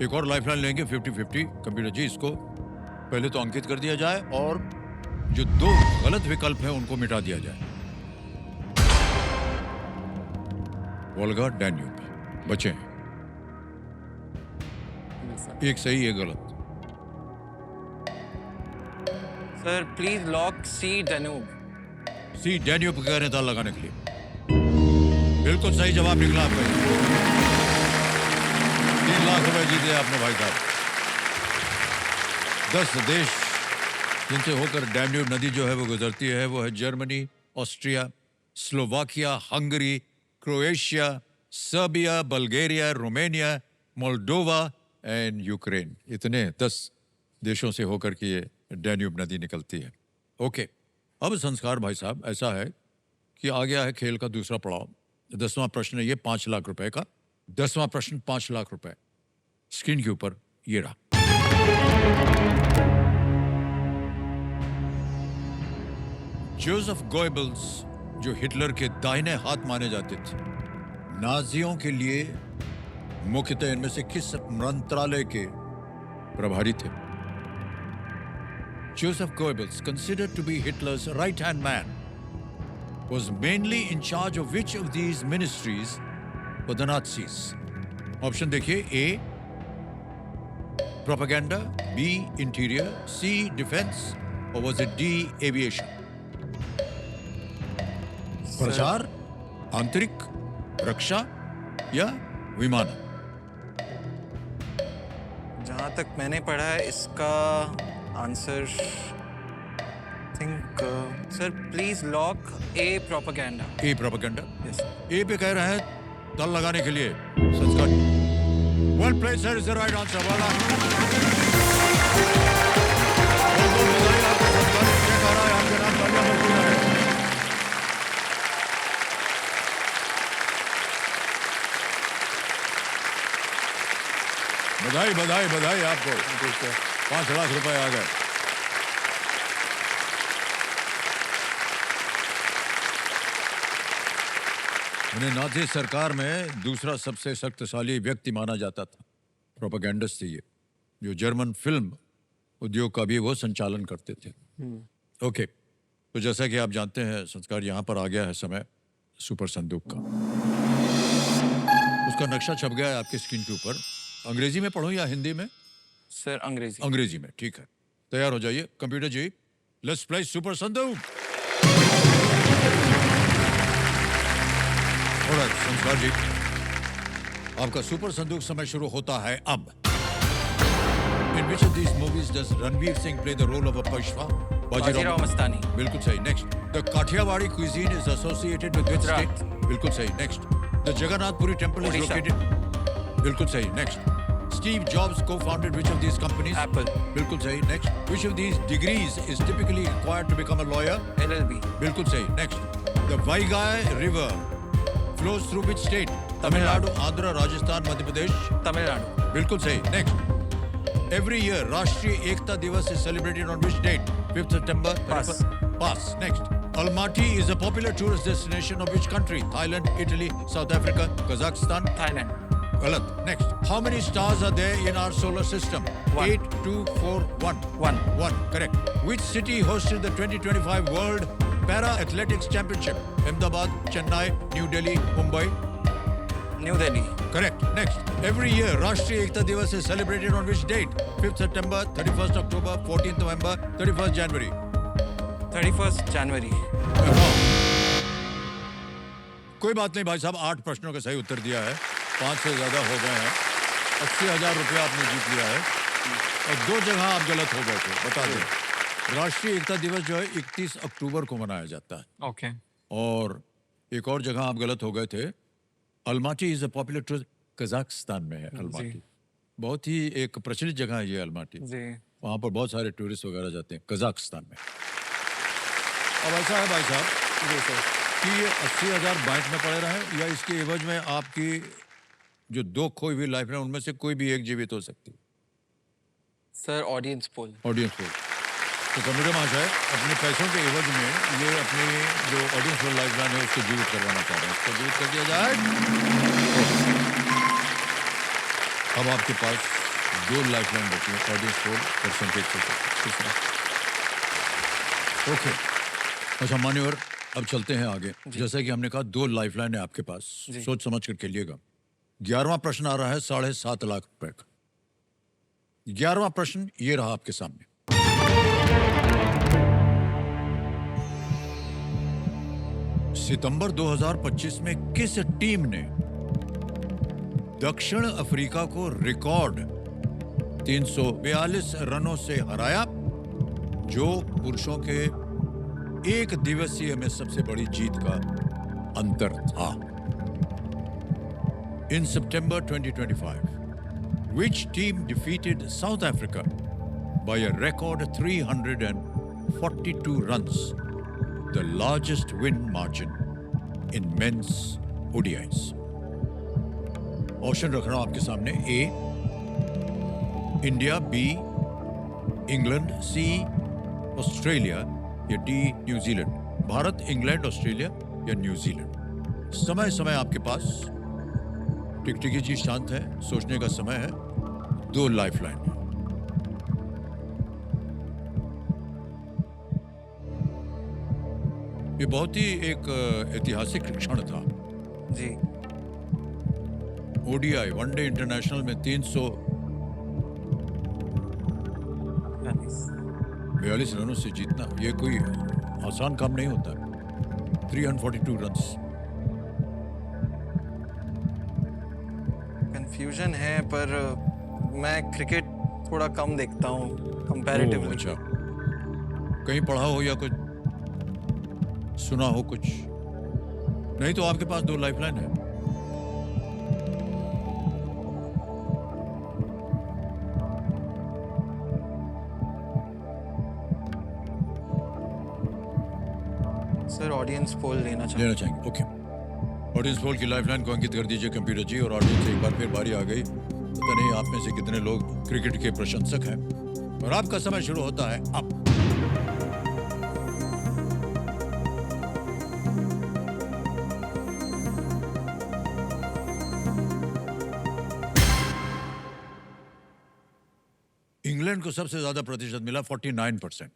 एक और लाइफलाइन लेंगे 50-50। कंप्यूटर जी, इसको पहले तो अंकित कर दिया जाए और जो 2 गलत विकल्प हैं उनको मिटा दिया जाए। वोल्गा, डैन्यूब बचे हैं। एक सही, एक गलत। Sir please lock C Danube. C Danube कह रहे हैं ताल लगाने के लिए। बिल्कुल सही जवाब निकला आपका। 3 लाख रुपए जीते आपने भाई साहब। 10 देश जिनसे होकर डैन्यूब नदी जो है वो गुजरती है वो है Germany, Austria, Slovakia, Hungary, Croatia, Serbia, Bulgaria, Romania, Moldova and Ukraine. इतने 10 देशों से होकर के ये डैन्यूब नदी निकलती है। ओके, अब संस्कार भाई साहब ऐसा है कि आ गया है खेल का दूसरा पड़ाव। 10वां प्रश्न है ये 5 लाख रुपए का। 10वां प्रश्न 5 लाख रुपए। स्क्रीन के ऊपर ये रहा। जोसेफ गोएबल्स, जो हिटलर के दाहिने हाथ माने जाते थे, नाजियों के लिए मुख्यतः इनमें से किस मंत्रालय के प्रभारी थे? Joseph Goebbels, considered to be Hitler's right-hand man, was mainly in charge of which of these ministries for the Nazis? Option देखिए, A. Propaganda, B. Interior, C. Defense, or was it D. Aviation? प्रचार, आंतरिक, रक्षा या विमानन? जहाँ तक मैंने पढ़ा है इसका answer think sir please lock A propaganda. A propaganda. Yes. A पे कह रहे हैं तल लगाने के लिए। Sanskar, well played sir, is the right answer. वाला बधाई आपको। संस्कार चेक आ रहा है आपके नाम, तालियां मौजूद है। बधाई बधाई बधाई आपको। 5 लाख रुपए आ गए। उन्हें नाजी सरकार में दूसरा सबसे शक्तिशाली व्यक्ति माना जाता था। प्रोपेगेंडिस्ट थे ये, जो जर्मन फिल्म उद्योग का भी वो संचालन करते थे। ओके, तो जैसा कि आप जानते हैं संस्कार, यहाँ पर आ गया है समय सुपर संदूक का। उसका नक्शा छप गया है आपकी स्क्रीन के ऊपर। अंग्रेजी में पढ़ूं या हिंदी में? सर अंग्रेजी। अंग्रेजी में, ठीक है। तैयार हो जाइए computer ji, let's play super Sandook. Alright Sanskar ji, आपका सुपर संदूक समय शुरू होता है अब। In which of these movies does Ranveer Singh play the role of a Peshwa? Bajirao Mastani. बिल्कुल सही। Next, the Kathiawadi cuisine is associated with which Gujarat. state? बिल्कुल सही। Next, the Jagannath Puri temple is Orissa. located. बिल्कुल सही। Next, Steve Jobs co-founded which of these companies? Apple। बिल्कुल सही। Next, which of these degrees is typically required to become a lawyer? LLB। बिल्कुल सही। Next, the Vaigai River flows through which state? Tamil Nadu. Andhra, Rajasthan, Madhya Pradesh. Tamil Nadu. बिल्कुल सही। Next, every year राष्ट्रीय एकता दिवस is celebrated on which date? 5th September. Pass. Pass. Next, Almaty is a popular tourist destination of which country? Thailand, Italy, South Africa, Kazakhstan. Thailand. गलत। Next, how many stars are there in our solar system? 1. 8, 2, 4, 1. 1। 1. Correct. Which city hosted the 2025 World Para Athletics Championship? Ahmedabad, Chennai, New Delhi, Mumbai. New Delhi. Correct. Next, every year राष्ट्रीय एकता दिवस is celebrated on which date? 5th September, 31st October, 14th November, 31st January. 31 जनवरी। कोई बात नहीं भाई साहब, 8 प्रश्नों का सही उत्तर दिया है, 5 से ज्यादा हो गए हैं। 80,000 रुपया आपने जीत लिया है और 2 जगह आप गलत हो गए थे। बता दें, राष्ट्रीय एकता दिवस जो है 31 अक्टूबर को मनाया जाता है। ओके। और एक और जगह आप गलत हो गए थे। Almaty is a popular tour, Kazakhstan में है अलमाटी। बहुत ही एक प्रचलित जगह है ये अलमाटी। जी। वहाँ पर बहुत सारे टूरिस्ट वगैरह जाते हैं कजाकिस्तान में। अब ऐसा है भाई साहब जी सर। कि ये 80,000 बैंक में पड़े रहे या इसके एवज में आपकी जो 2 खोई हुई लाइफ है उनमें से कोई भी एक जीवित हो सकती है। Sir audience poll. Audience poll. तो कंप्यूटर महाशय अपने पैसों के एवज में ये अपनी जो ऑडियंस पोल लाइफ लाइन है उसको जीवित करवाना चाह रहे हैं। उसको जीवित कर दिया जाए। अब आपके पास 2 लाइफ लाइन बची है ऑडियंस पोल परसेंटेज से। ओके, अच्छा मान्यवर, अब चलते हैं आगे। जैसे कि हमने कहा 2 लाइफ लाइन है आपके पास, सोच समझ कर खेलिएगा। 11वां प्रश्न आ रहा है 7.5 लाख रुपए का। 11वां प्रश्न ये रहा आपके सामने। सितंबर 2025 में किस टीम ने दक्षिण अफ्रीका को रिकॉर्ड 342 रनों से हराया, जो पुरुषों के एक दिवसीय में सबसे बड़ी जीत का अंतर था? In September 2025, which team defeated South Africa by a record 342 runs, the largest win margin in men's ODIs? Option रख रहा हूं आपके सामने। ए इंडिया, बी इंग्लैंड, सी ऑस्ट्रेलिया या D New Zealand. Bharat, England, Australia या न्यूजीलैंड। समय आपके पास। टिकटिकी जी शांत है, सोचने का समय है। 2 लाइफ लाइन। ये बहुत ही एक ऐतिहासिक क्षण था। जी। ओडीआई वनडे इंटरनेशनल में 342 रनों से जीतना ये कोई आसान काम नहीं होता। 342 रन्स। कंफ्यूजन है, पर मैं क्रिकेट थोड़ा कम देखता हूँ कंपैरेटिवली। अच्छा, कहीं पढ़ा हो या कुछ सुना हो कुछ? नहीं तो आपके पास 2 लाइफलाइन है। सर ऑडियंस पोल लेना चाहेंगे। ओके, ऑडियंस पोल की लाइफलाइन को अंकित कर दीजिए कंप्यूटर जी। और ऑडियंस एक बार फिर बारी आ गई। पता नहीं आप में से कितने लोग क्रिकेट के प्रशंसक हैं। और आपका समय शुरू होता है अब। इंग्लैंड को सबसे ज्यादा प्रतिशत मिला 49%,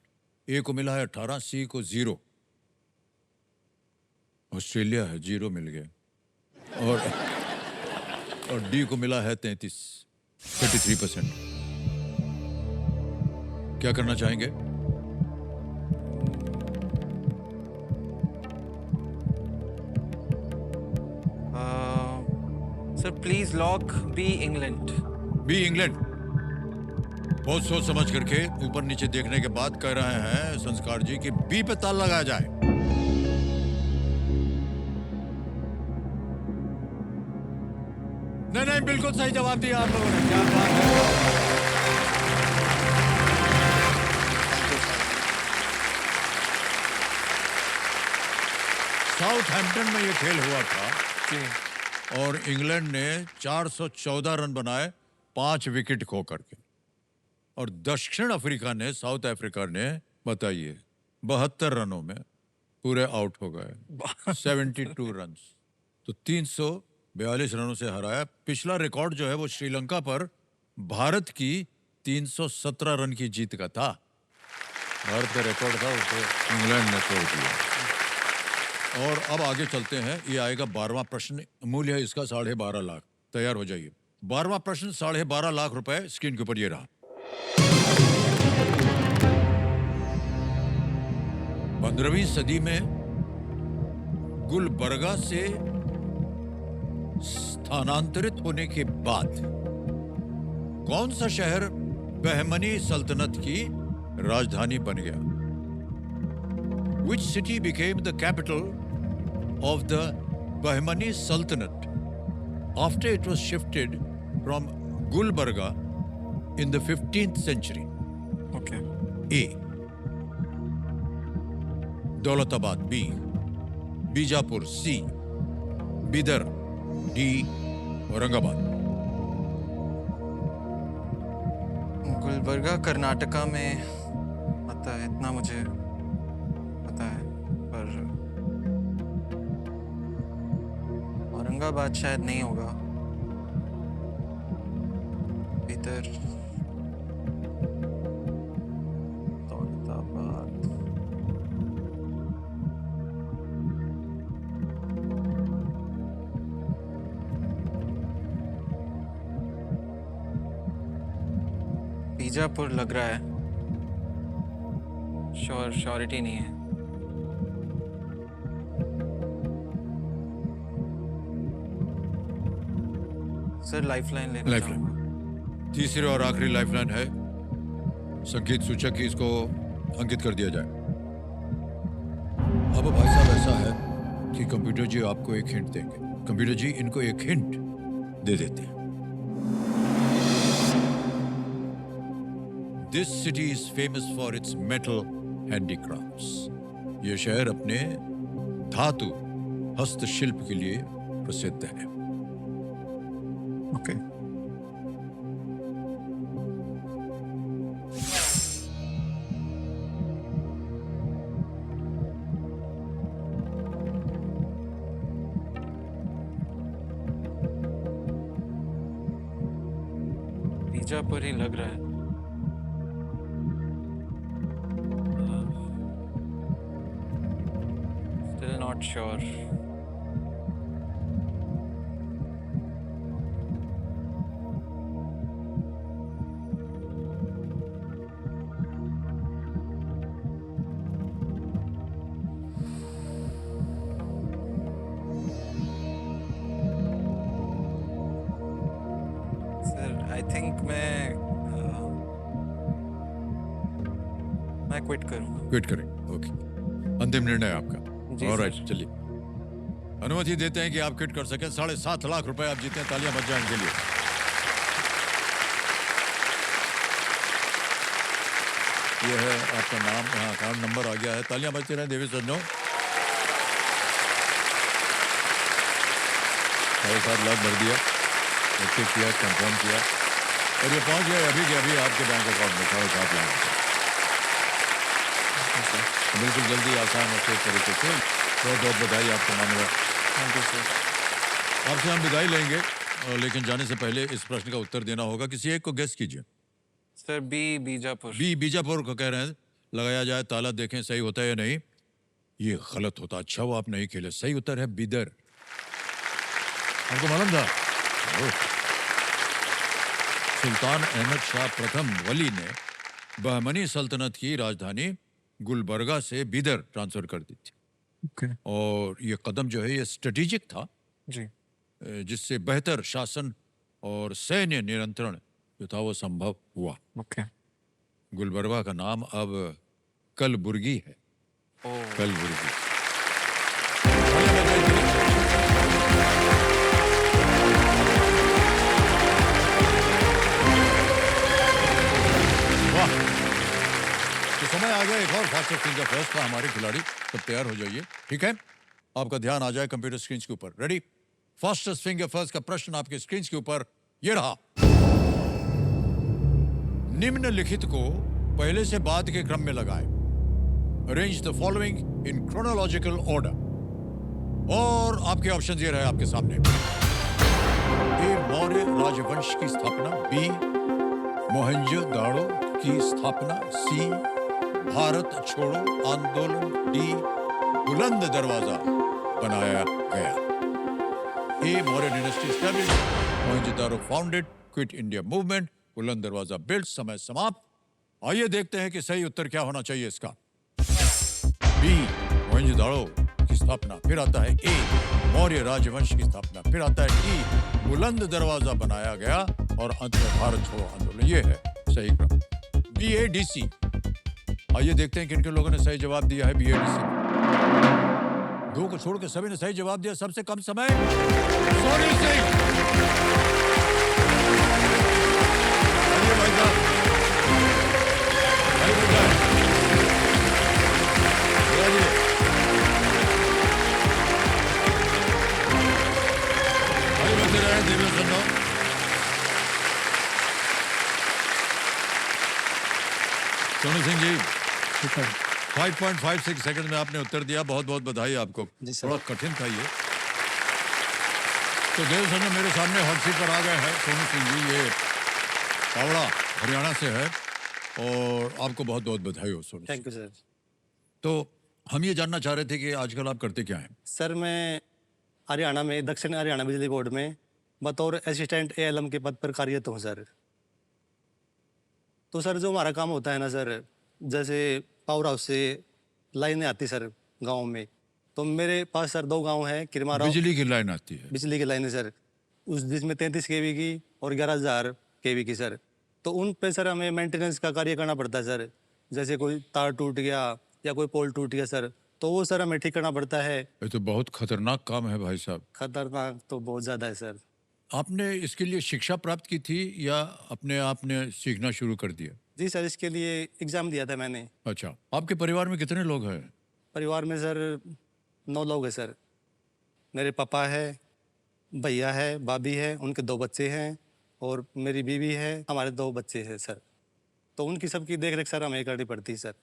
ए को मिला है 18, सी को 0, ऑस्ट्रेलिया है 0 मिल गया, और डी को मिला है 33%। क्या करना चाहेंगे? Sir please lock B England. B England. बहुत सोच समझ करके ऊपर नीचे देखने के बाद कह रहे हैं संस्कार जी कि बी पे ताला लगाया जाए। नहीं नहीं, बिल्कुल सही जवाब दिया आप लोगों ने, क्या बात है। साउथहैम्पटन में ये खेल हुआ था जी। और इंग्लैंड ने 414 रन बनाए 5 विकेट खो करके, और दक्षिण अफ्रीका ने, साउथ अफ्रीका ने, बताइए 72 रनों में पूरे आउट हो गए, 72 रन। तो 342 रनों से हराया। पिछला रिकॉर्ड जो है वो श्रीलंका पर भारत की 317 रन की जीत का था। भारत का रिकॉर्ड था, उसको इंग्लैंड ने तोड़ दिया। और अब आगे चलते हैं। ये आएगा 12वां प्रश्न। मूल्य है इसका 12.5 लाख। तैयार हो जाइए। 12वां प्रश्न 12.5 लाख रुपए स्क्रीन के ऊपर ये रहा। 15वीं सदी में गुलबर्गा से स्थानांतरित होने के बाद कौन सा शहर बहमनी सल्तनत की राजधानी बन गया? Which city became the capital of the Bahmani Sultanate after it was shifted from Gulbarga in the 15th century? Okay. A. Daulatabad. B. Bijapur. C. Bidar. D. Aurangabad. Gulbarga Karnataka में आता है, इतना मुझे पता है, पर औरंगाबाद शायद नहीं होगा। इधर दौलताबाद। बीजापुर लग रहा है, श्योरिटी नहीं है। सर लाइफलाइन लेना लाइफलाइन। चाहूंगा। तीसरी और आखिरी लाइफलाइन है, संगीत सूचक की, इसको अंकित कर दिया जाए। अब भाई साहब ऐसा है कि कंप्यूटर जी आपको एक हिंट देंगे। कंप्यूटर जी इनको एक हिंट दे देते हैं। This city is famous for its metal handicrafts. यह शहर अपने धातु हस्तशिल्प के लिए प्रसिद्ध है। ओके। बीजापुर ही लग रहा है। Still not sure. Sir I think मैं क्विट करूंगा। क्विट करें? ओके, अंतिम निर्णय आपका। जी, ऑलराइट, सर। चलिए अनुमति देते हैं कि आप क्विट कर सकें। 7.5 लाख रुपए आप जीते हैं। तालियां बज जाएं इनके लिए। यह है आपका नाम, यहाँ अकाउंट नंबर आ गया है। तालियां बजती रहें देवी सज्जनों। 7.5 लाख भर दिया, एक्टिव किया, कंफर्म किया, और ये पहुंच गया अभी के अभी आपके बैंक अकाउंट में 7.5 लाख। बिल्कुल जल्दी, आसान और तेज तरीके से। बहुत बहुत बधाई आपको मानव। Thank you sir. आपसे हम विदाई लेंगे, लेकिन जाने से पहले इस प्रश्न का उत्तर देना होगा। किसी एक को गेस कीजिए। Sir B Bijapur. B Bijapur को कह रहे हैं। लगाया जाए ताला, देखें सही होता है या नहीं। ये गलत होता। अच्छा वो आप नहीं खेले। सही उत्तर है बीदर। आपको मालूम था? सुल्तान अहमद शाह प्रथम वली ने बहमनी सल्तनत की राजधानी गुलबर्गा से बीदर ट्रांसफर कर दी थी। ओके। और ये कदम जो है ये स्ट्रेटेजिक था, जी। जिससे बेहतर शासन और सैन्य नियंत्रण जो था वो संभव हुआ। ओके। गुलबर्गा का नाम अब कलबुर्गी है। ओह। कलबुर्गी। वाह, तो समय आ गया एक और फास्टर फिंगर फर्स्ट का। हमारे खिलाड़ी सब तैयार हो जाइए, ठीक है? आपका ध्यान आ जाए कंप्यूटर स्क्रीन के ऊपर। रेडी? फास्टेस्ट फिंगर फर्स्ट का प्रश्न आपके स्क्रीन के ऊपर ये रहा। निम्नलिखित को पहले से बाद के क्रम में लगाएं। Arrange the following in chronological order. और आपके ऑप्शन ये रहे आपके सामने। ए, मौर्य राजवंश की स्थापना। बी, मोहनजोदाड़ो की स्थापना। सी, भारत छोड़ो आंदोलन। डी, बुलंद दरवाजा बनाया गया। A, Maurya dynasty established, Mohenjodaro founded, quit India movement, Buland Darwaza build. समय समाप्त। आइए देखते हैं कि सही उत्तर क्या होना चाहिए इसका। बी, मोहनजोदाड़ो की स्थापना। फिर आता है ए, मौर्य राजवंश की स्थापना। फिर आता है डी, बुलंद दरवाजा बनाया गया। और अंत में भारत छोड़ो आंदोलन। ये है सही क्रम। B A D C. आइए देखते हैं किन किन लोगों ने सही जवाब दिया है। B A D C. दो को छोड़ के सभी ने सही जवाब दिया। सबसे कम समय सोनी सिंह। आइए भाई साहब, आइए बेटा, आइए। आइए बच्चे रहे देवी सुनो। सोनू सिंह जी, 5.56 सेकंड में आपने उत्तर दिया। बहुत बहुत बधाई आपको। थोड़ा कठिन था ये। तो देव सर मेरे सामने हॉट सीट पर आ गए हैं सोनू सिंह जी। ये कावड़ा हरियाणा से है और आपको बहुत बहुत बधाई हो सोनू। Thank you sir. तो हम ये जानना चाह रहे थे कि आजकल आप करते क्या हैं? सर मैं हरियाणा में दक्षिण हरियाणा बिजली बोर्ड में बतौर असिस्टेंट एएलएम के पद पर कार्यरत हूँ सर। तो सर जो हमारा काम होता है ना सर, जैसे पावर हाउस से लाइनें आती सर गाँव में, तो मेरे पास सर 2 गांव हैं किरमारा। बिजली की लाइन आती है? बिजली की लाइनें सर, उस जिसमें 33 केवी की और 11,000 केवी की सर। तो उन पे सर हमें मेंटेनेंस का कार्य करना पड़ता है सर। जैसे कोई तार टूट गया या कोई पोल टूट गया सर, तो वो सर हमें ठीक करना पड़ता है। ये तो बहुत खतरनाक काम है भाई साहब। खतरनाक तो बहुत ज़्यादा है सर। आपने इसके लिए शिक्षा प्राप्त की थी या अपने आप ने सीखना शुरू कर दिया? जी सर, इसके लिए एग्ज़ाम दिया था मैंने। अच्छा, आपके परिवार में कितने लोग हैं? परिवार में सर 9 लोग हैं सर। मेरे पापा है, भैया है, भाभी है, उनके 2 बच्चे हैं और मेरी बीवी है, हमारे 2 बच्चे हैं सर। तो उनकी सबकी देख रेख सर हमें करनी पड़ती है सर,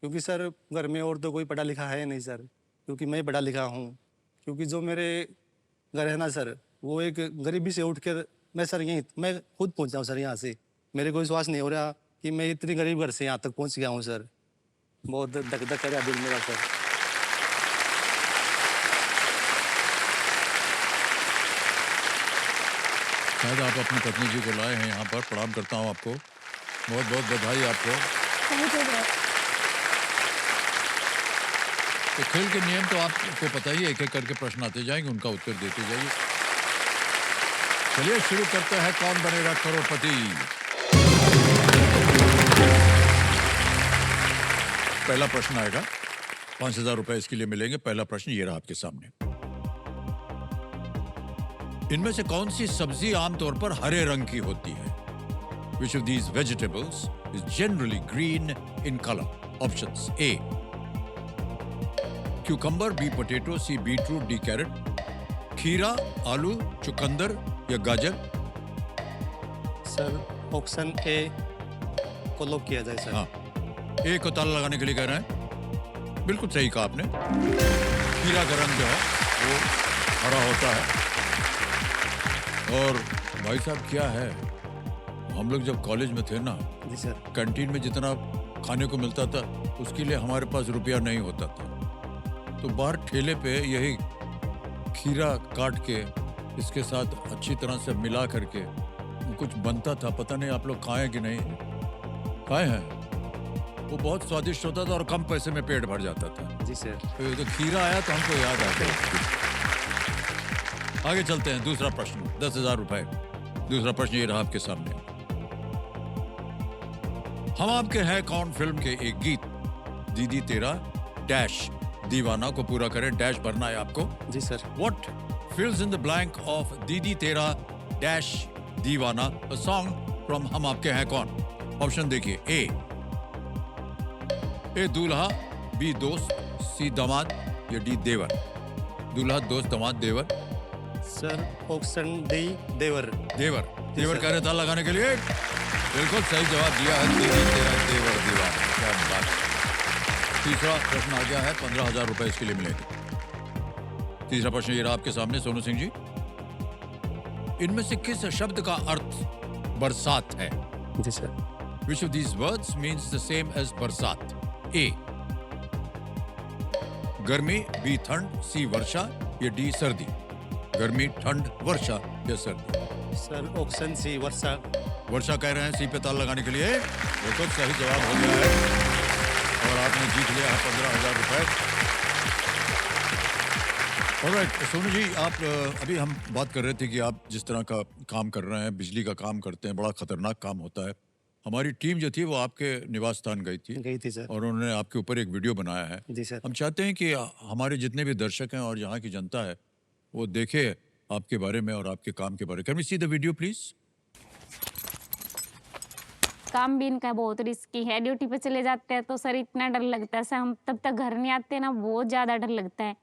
क्योंकि सर घर में और तो कोई पढ़ा लिखा है नहीं सर, क्योंकि मैं पढ़ा लिखा हूँ। क्योंकि जो मेरे घर है ना सर, वो एक गरीबी से उठ कर मैं सर यहीं मैं खुद पहुँचा हूँ सर यहाँ से। मेरे को विश्वास नहीं हो रहा कि मैं इतनी गरीब घर से यहाँ तक पहुँच गया हूँ सर। बहुत धक धक कर दिल मेरा सर। शायद आप अपनी पत्नी जी को लाए हैं यहाँ पर। प्रणाम करता हूँ आपको। बहुत बहुत बधाई आपको। तो खेल के नियम तो आपको पता ही है। एक एक करके प्रश्न आते जाएंगे, उनका उत्तर देते जाइए। चलिए शुरू करते हैं। कौन बनेगा करोड़पति? पहला प्रश्न आएगा, 5,000 रुपए इसके लिए मिलेंगे। पहला प्रश्न ये रहा आपके सामने। इनमें से कौन सी सब्जी आमतौर पर हरे रंग की होती है? Which of these vegetables is generally green in color? Options: A, cucumber, B, potato, C, beetroot, D, carrot. खीरा, आलू, चुकंदर या गाजर? सर ऑप्शन ए को लॉक किया जाए सर। हाँ, ए को ताला लगाने के लिए कह रहे हैं। बिल्कुल सही कहा आपने। खीरा का रंग जो है वो हरा होता है। और भाई साहब क्या है, हम लोग जब कॉलेज में थे ना, जी सर। कैंटीन में जितना खाने को मिलता था उसके लिए हमारे पास रुपया नहीं होता था, तो बाहर ठेले पे यही खीरा काट के इसके साथ अच्छी तरह से मिला करके कुछ बनता था। पता नहीं आप लोग खाए कि नहीं खाए हैं? वो बहुत स्वादिष्ट होता था और कम पैसे में पेट भर जाता था। जी सर। तो ये तो खीरा आया तो हमको याद आ गया। आगे चलते हैं। दूसरा प्रश्न 10,000 रुपए। दूसरा प्रश्न ये रहा आपके सामने। हम आपके हैं कौन फिल्म के एक गीत दीदी तेरा डैश दीवाना को पूरा करें। डैश भरना है आपको। जी sir. What fills in the blank of दीदी तेरा डैश दीवाना, a song from हम आपके हैं कौन? ऑप्शन देखिए। ए दूल्हा, बी दोस्त, सी दामाद या डी देवर। दूल्हा, दोस्त, दामाद, देवर। सर ऑप्शन डी देवर। देवर। देवर सर। कह रहे था लगाने के लिए। बिल्कुल सही जवाब दिया है। दीदी तेरा देवर दीवाना। क्या बात है। तीसरा प्रश्न आ गया है। 15,000 रुपए इसके लिए मिलेंगे। तीसरा प्रश्न ये रहा आपके सामने सोनू सिंह जी। इनमें से किस शब्द का अर्थ बरसात है? जी sir. Which of these words means the same as बरसात? A गर्मी, बी ठंड, सी वर्षा या डी सर्दी। गर्मी, ठंड, वर्षा या सर्दी। सर ऑप्शन सी वर्षा। वर्षा कह रहे हैं। सी पे ताल लगाने के लिए बिल्कुल सही जवाब हो गया है और आपने जीत लिया है 15,000 रुपए। ऑलराइट सोनू जी, आप अभी हम बात कर रहे थे कि आप जिस तरह का काम कर रहे हैं, बिजली का काम करते हैं, बड़ा खतरनाक काम होता है। हमारी टीम जो थी वो आपके निवास स्थान गई थी सर। और उन्होंने आपके ऊपर एक वीडियो बनाया है। जी सर। हम चाहते हैं कि हमारे जितने भी दर्शक हैं और यहाँ की जनता है वो देखे आपके बारे में और आपके काम के बारे में। Can we see the video please? काम भी इनका बहुत रिस्की है। ड्यूटी पे चले जाते हैं तो सर इतना डर लगता है, सर हम तब तक घर नहीं आते ना, बहुत ज्यादा डर लगता है।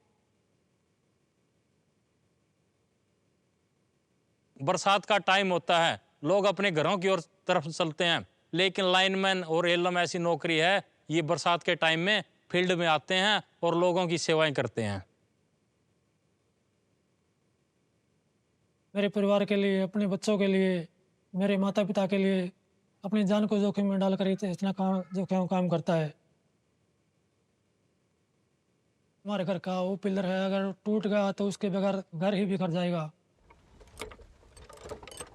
बरसात का टाइम होता है, लोग अपने घरों की ओर तरफ चलते हैं, लेकिन लाइनमैन और एलएम ऐसी नौकरी है, ये बरसात के टाइम में फील्ड में आते हैं और लोगों की सेवाएं करते हैं। मेरे परिवार के लिए, अपने बच्चों के लिए, मेरे माता पिता के लिए अपनी जान को जोखिम में डालकर इतना काम करता है। हमारे घर का वो पिलर है, अगर टूट गया तो उसके बगैर घर ही बिखर जाएगा।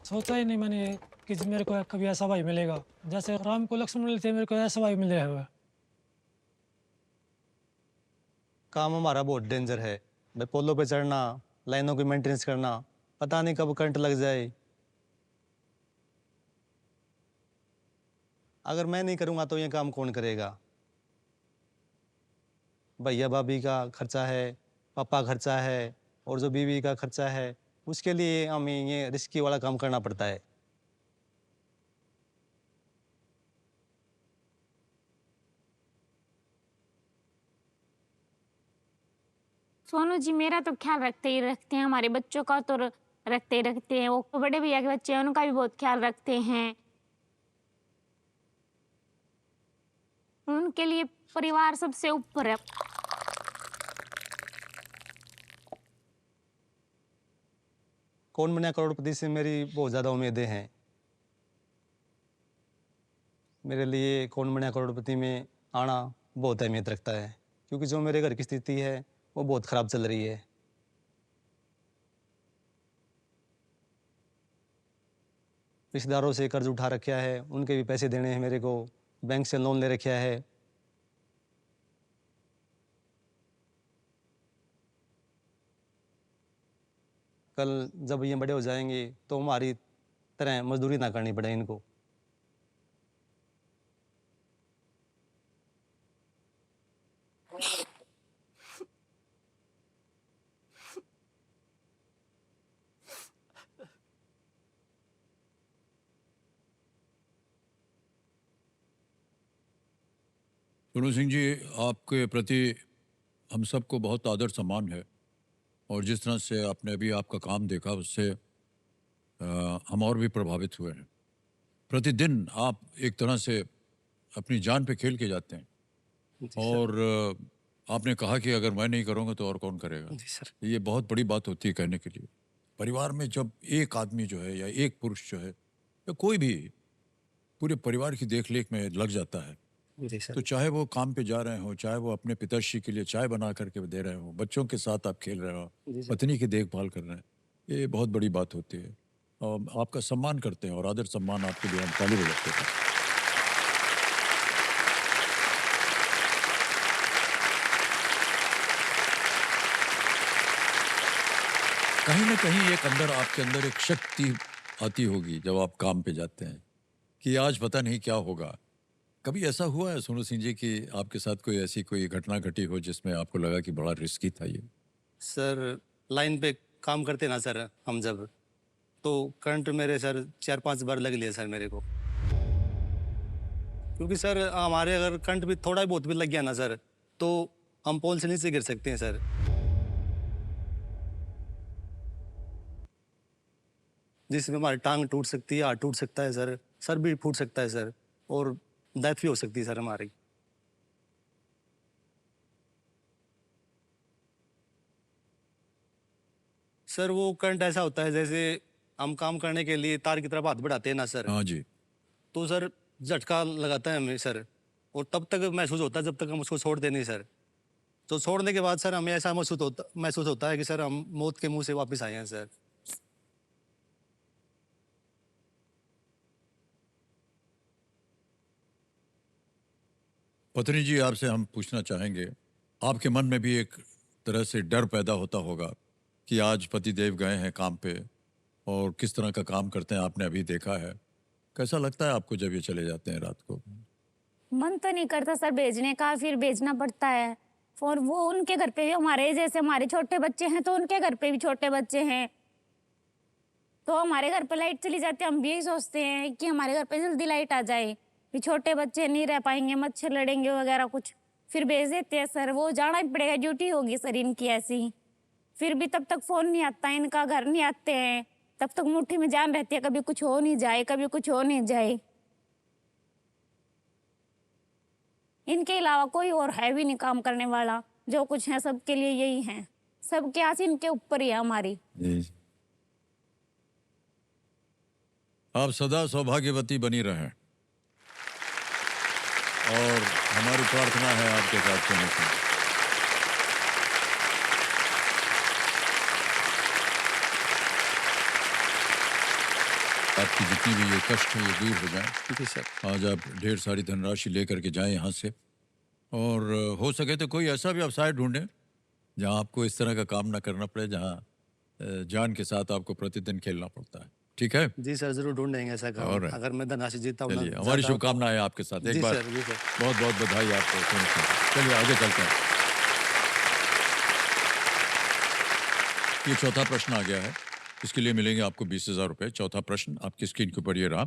सोचा ही नहीं मैंने कि मेरे को कभी ऐसा भाई मिलेगा। जैसे राम को लक्ष्मण मिले थे, मेरे को ऐसा भाई मिले हुए। काम हमारा बहुत डेंजर है। मैं पोलो पे चढ़ना, लाइनों की मेंटेनेंस करना, पता नहीं कब करंट लग जाए। अगर मैं नहीं करूँगा तो ये काम कौन करेगा? भैया भाभी का खर्चा है, पापा खर्चा है और जो बीवी का खर्चा है, उसके लिए हमें ये रिस्की वाला काम करना पड़ता है। सोनू जी मेरा तो ख्याल रखते ही रखते हैं, हमारे बच्चों का तो रखते ही रखते हैं। वो बड़े भैया के बच्चे हैं उनका भी बहुत ख्याल रखते हैं। उनके लिए परिवार सबसे ऊपर है। कौन बना करोड़पति से मेरी बहुत ज़्यादा उम्मीदें हैं। मेरे लिए कौन बना करोड़पति में आना बहुत अहमियत रखता है, क्योंकि जो मेरे घर की स्थिति है वो बहुत ख़राब चल रही है। रिश्तेदारों से कर्ज उठा रखा है, उनके भी पैसे देने हैं मेरे को, बैंक से लोन ले रखा है। कल जब ये बड़े हो जाएंगे तो हमारी तरह मजदूरी ना करनी पड़े इनको। सोनू सिंह जी, आपके प्रति हम सबको बहुत आदर सम्मान है और जिस तरह से आपने अभी आपका काम देखा उससे हम और भी प्रभावित हुए हैं। प्रतिदिन आप एक तरह से अपनी जान पे खेल के जाते हैं और आपने कहा कि अगर मैं नहीं करूँगा तो और कौन करेगा। जी सर। ये बहुत बड़ी बात होती है कहने के लिए। परिवार में जब एक आदमी जो है या एक पुरुष जो है या कोई भी पूरे परिवार की देख रेख में लग जाता है। जी सर। तो चाहे वो काम पे जा रहे हो, चाहे वो अपने पिताश्री के लिए चाय बना करके दे रहे हो, बच्चों के साथ आप खेल रहे हो, जी सर। पत्नी की देखभाल कर रहे हैं, ये बहुत बड़ी बात होती है। और आपका सम्मान करते हैं और आदर सम्मान आपके लिए हम ताली बजाते हैं। कहीं ना कहीं एक अंदर आपके अंदर एक शक्ति आती होगी जब आप काम पे जाते हैं कि आज पता नहीं क्या होगा। कभी ऐसा हुआ है सोनू सिंह जी कि आपके साथ कोई ऐसी कोई घटना घटी हो जिसमें आपको लगा कि बड़ा रिस्की था ये? सर लाइन पे काम करते ना सर हम जब, तो करंट मेरे सर 4-5 बार लग लिया सर मेरे को। क्योंकि सर हमारे अगर करंट भी थोड़ा बहुत भी लग गया ना सर, तो हम पोल से नीचे गिर सकते हैं सर। जिसमें हमारी टांग टूट सकती है, हाथ टूट सकता है सर भी फूट सकता है सर, और डेथ भी हो सकती है सर हमारी। सर वो करंट ऐसा होता है जैसे हम काम करने के लिए तार की तरफ हाथ बढ़ाते हैं ना सर, हाँ जी। तो सर झटका लगाता है हमें सर, और तब तक महसूस होता है जब तक हम उसको छोड़ते नहीं सर। तो छोड़ने के बाद सर हमें ऐसा महसूस होता है कि सर हम मौत के मुंह से वापस आए हैं सर। पत्नी जी, आपसे हम पूछना चाहेंगे, आपके मन में भी एक तरह से डर पैदा होता होगा कि आज पति देव गए हैं काम पे और किस तरह का काम करते हैं आपने अभी देखा है। कैसा लगता है आपको जब ये चले जाते हैं रात को? मन तो नहीं करता सर भेजने का, फिर भेजना पड़ता है। और वो उनके घर पे भी हमारे जैसे हमारे छोटे बच्चे हैं, तो उनके घर पे भी छोटे बच्चे हैं। तो हमारे घर पे लाइट चली जाती है, हम भी यही सोचते हैं कि हमारे घर पे जल्दी लाइट आ जाए, फिर छोटे बच्चे नहीं रह पाएंगे, मच्छर लड़ेंगे वगैरह कुछ, फिर भेज देते हैं सर। वो जाना ही पड़ेगा, ड्यूटी होगी सर इनकी ऐसी। फिर भी तब तक फोन नहीं आता इनका, घर नहीं आते हैं, तब तक मुट्ठी में जान रहती है, कभी कुछ हो नहीं जाए, कभी कुछ हो नहीं जाए। इनके अलावा कोई और है भी नहीं काम करने वाला। जो कुछ है सबके लिए यही है, सबके आस इनके ऊपर ही है हमारी। जी। आप सदा सौभाग्यवती बनी रहें और हमारी प्रार्थना है आपके साथ सोनू सिंह। आपकी जितनी भी ये कष्ट है ये दूर हो जाए। जी सर। आज आप ढेर सारी धनराशि लेकर के जाएं यहाँ से, और हो सके तो कोई ऐसा व्यवसाय ढूंढें जहाँ आपको इस तरह का काम ना करना पड़े, जहाँ जान के साथ आपको प्रतिदिन खेलना पड़ता है। ठीक है? जी सर, जरूर ढूंढेंगे ऐसा काम। Alright. अगर मैं धनराशि जीता हूँ ना, चलिए, हमारी ज्यादा- शुभकामनाएं आपके साथ। एक जी बार सर, जी सर। बहुत बहुत बधाई आपको सोनू सिंह। चलिए आगे चलते हैं। ये चौथा प्रश्न आ गया है, इसके लिए मिलेंगे आपको 20,000 रुपए। चौथा प्रश्न आपकी स्क्रीन के ऊपर ये रहा।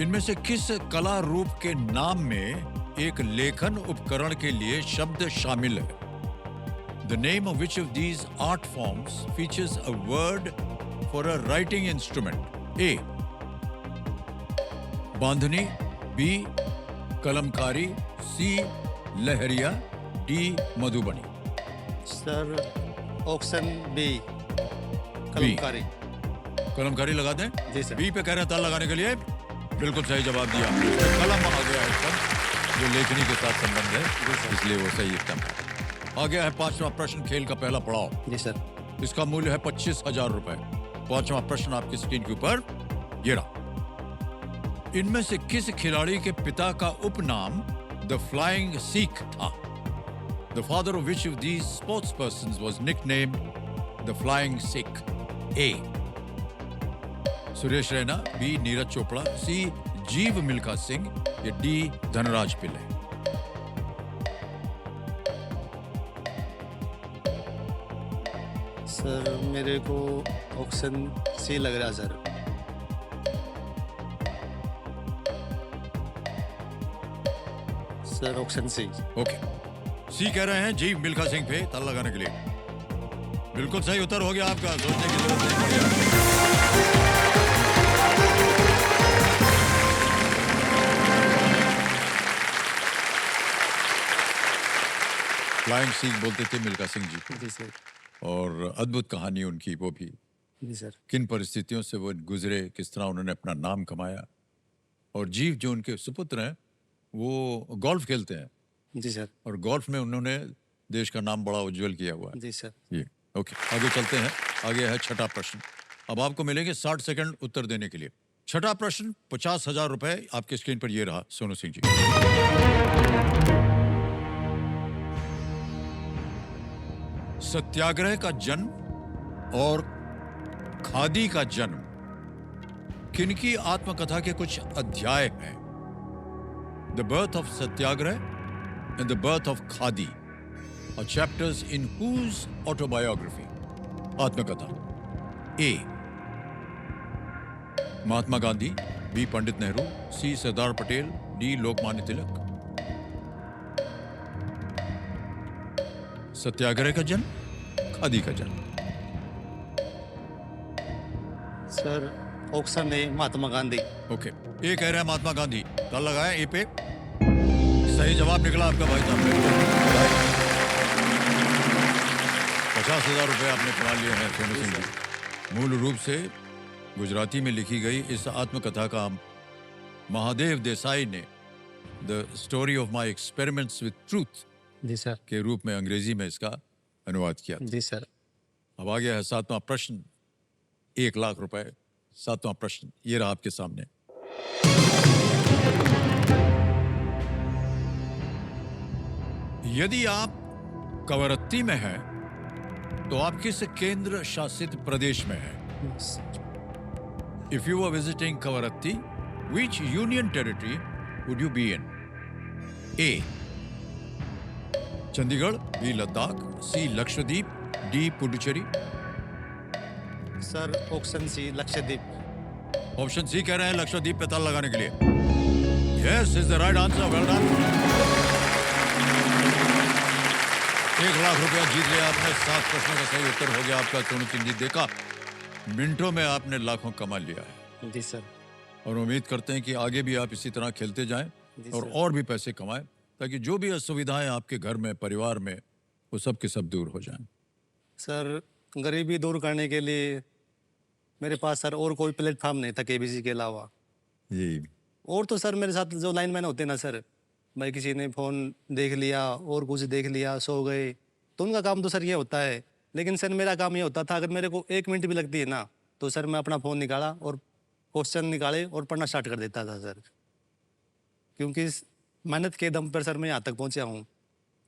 इनमें से किस कला रूप के नाम में एक लेखन उपकरण के लिए शब्द शामिल है? The name of which of these art forms features a word for a writing instrument? A. Bandhani, B. Kalamkari, C. Leheriya, D. Madhubani. Sir option B, Kalamkari. Kalamkari लगा दें? जी सर। बी पे कह रहे हैं ताल लगाने के लिए। बिल्कुल सही जवाब दिया। कलम आ गया है इसका, जो लेखनी के साथ संबंध है, इसलिए वो सही एकदम है। आ गया है पांचवा प्रश्न, खेल का पहला पड़ाव। जी सर। इसका मूल्य है 25,000 रुपए। पांचवा प्रश्न आपकी स्क्रीन के ऊपर ये रहा। इनमें से किस खिलाड़ी के पिता का उपनाम द फ्लाइंग सिख था? The father of which of these sports persons was nicknamed the Flying Sikh? A. Suresh Raina, B. Neeraj Chopra, C. जीव मिल्खा सिंह, या D. धनराज पिल्ले। सर मेरे को ऑप्शन सी लग रहा है sir. Sir option C. Okay, C कह रहे हैं जीव मिल्खा सिंह पे ताला लगाने के लिए। बिल्कुल सही उत्तर हो गया आपका, सोचने की जरूरत नहीं पड़ी। फ्लाइंग सिख बोलते थे मिल्खा सिंह जी को, जी सर। और अद्भुत कहानी उनकी वो भी। जी सर। किन परिस्थितियों से वो गुजरे, किस तरह उन्होंने अपना नाम कमाया, और जीव जो उनके सुपुत्र हैं वो गोल्फ खेलते हैं जी सर। और गोल्फ में उन्होंने देश का नाम बड़ा उज्जवल किया हुआ है। जी सर। ये ओके, आगे चलते हैं। आगे है छठा प्रश्न। अब आपको मिलेंगे 60 सेकंड उत्तर देने के लिए। छठा प्रश्न 50,000 रुपए आपके स्क्रीन पर ये रहा सोनू सिंह जी। सत्याग्रह का जन्म और खादी का जन्म किनकी आत्मकथा के कुछ अध्याय हैं? The birth of satyagraha and the birth of khadi are chapters in whose autobiography? आत्मकथा। A Mahatma Gandhi, B Pandit Nehru, C Sardar Patel, D Lokmanya Tilak. Satyagraha का जन्म, खादी का जन्म। Sir option A Mahatma Gandhi. Okay, A कह रहा है महात्मा गांधी। ताल लगाया ए पे। सही जवाब निकला आपका भाई साहब। 50,000 रुपए आपने कमा लिए हैं सोनू सिंह जी। मूल रूप से गुजराती में लिखी गई इस आत्मकथा का महादेव देसाई ने the story of my experiments with truth जी सर। के रूप में अंग्रेजी में इसका अनुवाद किया। जी सर। अब आ गया है 7वां प्रश्न, 1 लाख रुपए। 7वां प्रश्न ये रहा आपके सामने। यदि आप कवरत्ती में हैं तो आप किस केंद्र शासित प्रदेश में हैं? If you were visiting Kavaratti, which union territory would you be in? A. Chandigarh, B. Ladakh, C. Lakshadweep, D. Puducherry. Sir option C Lakshadweep. Option C कह रहे हैं लक्षद्वीप पे ताल लगाने के लिए। Yes is the right answer. Well done. 1 lakh रुपया जीत लिया आपने। 7 प्रश्नों का सही उत्तर हो गया आपका सोनू सिंह जी। देखा, मिनटों में आपने लाखों कमा लिया है। जी सर। और उम्मीद करते हैं कि आगे भी आप इसी तरह खेलते जाएं और भी पैसे कमाएं, ताकि जो भी असुविधाएं आपके घर में, परिवार में, वो सब के सब दूर हो जाएं। सर गरीबी दूर करने के लिए मेरे पास सर और कोई प्लेटफॉर्म नहीं था केबीसी के अलावा। जी। और तो सर मेरे साथ जो लाइनमैन होते ना सर, भाई किसी ने फ़ोन देख लिया और कुछ देख लिया, सो गए, तो उनका काम तो सर ये होता है। लेकिन सर मेरा काम ये होता था, अगर मेरे को 1 मिनट भी लगती है ना, तो सर मैं अपना फ़ोन निकाला और क्वेश्चन निकाले और पढ़ना स्टार्ट कर देता था सर। क्योंकि इस मेहनत के दम पर सर मैं यहाँ तक पहुँचा हूँ,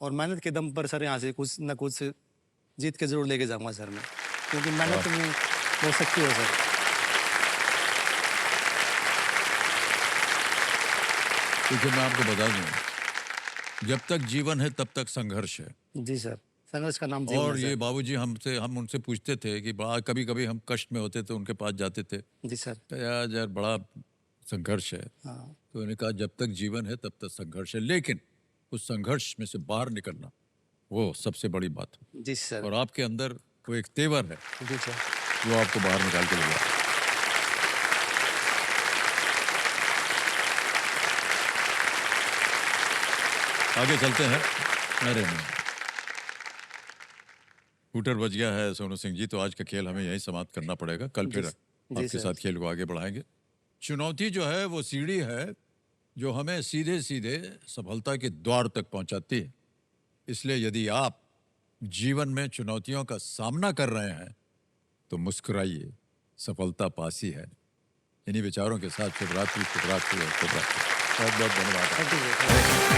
और मेहनत के दम पर सर यहाँ से कुछ ना कुछ जीत के ज़रूर लेके जाऊँगा सर मैं, क्योंकि मेहनत में हो सकती है सर। क्योंकि मैं आपको बता दूं, जब तक जीवन है तब तक संघर्ष है। जी सर, संघर्ष का नाम जीवन और है ये सर। बाबूजी हम उनसे पूछते थे कि बड़ा कभी कभी हम कष्ट में होते थे, उनके पास जाते थे, जी सर। तो यार बड़ा संघर्ष है। हाँ तो उन्होंने कहा जब तक जीवन है तब तक संघर्ष है, लेकिन उस संघर्ष में से बाहर निकलना वो सबसे बड़ी बात है। जी सर। और आपके अंदर वो एक तेवर है जी सर। जो आपको बाहर निकाल के ले गया। आगे चलते हैं। अरे नहीं, हूटर बज गया है सोनू सिंह जी, तो आज का खेल हमें यहीं समाप्त करना पड़ेगा। कल फिर आपके सर। साथ खेल को आगे बढ़ाएंगे। चुनौती जो है वो सीढ़ी है जो हमें सीधे सीधे सफलता के द्वार तक पहुंचाती है। इसलिए यदि आप जीवन में चुनौतियों का सामना कर रहे हैं तो मुस्कुराइए, सफलता पास ही है। इन्हीं विचारों के साथ शुभ रात्रि, शुभ रात्रि और शुभ रात्रि। बहुत बहुत धन्यवाद। Thank you.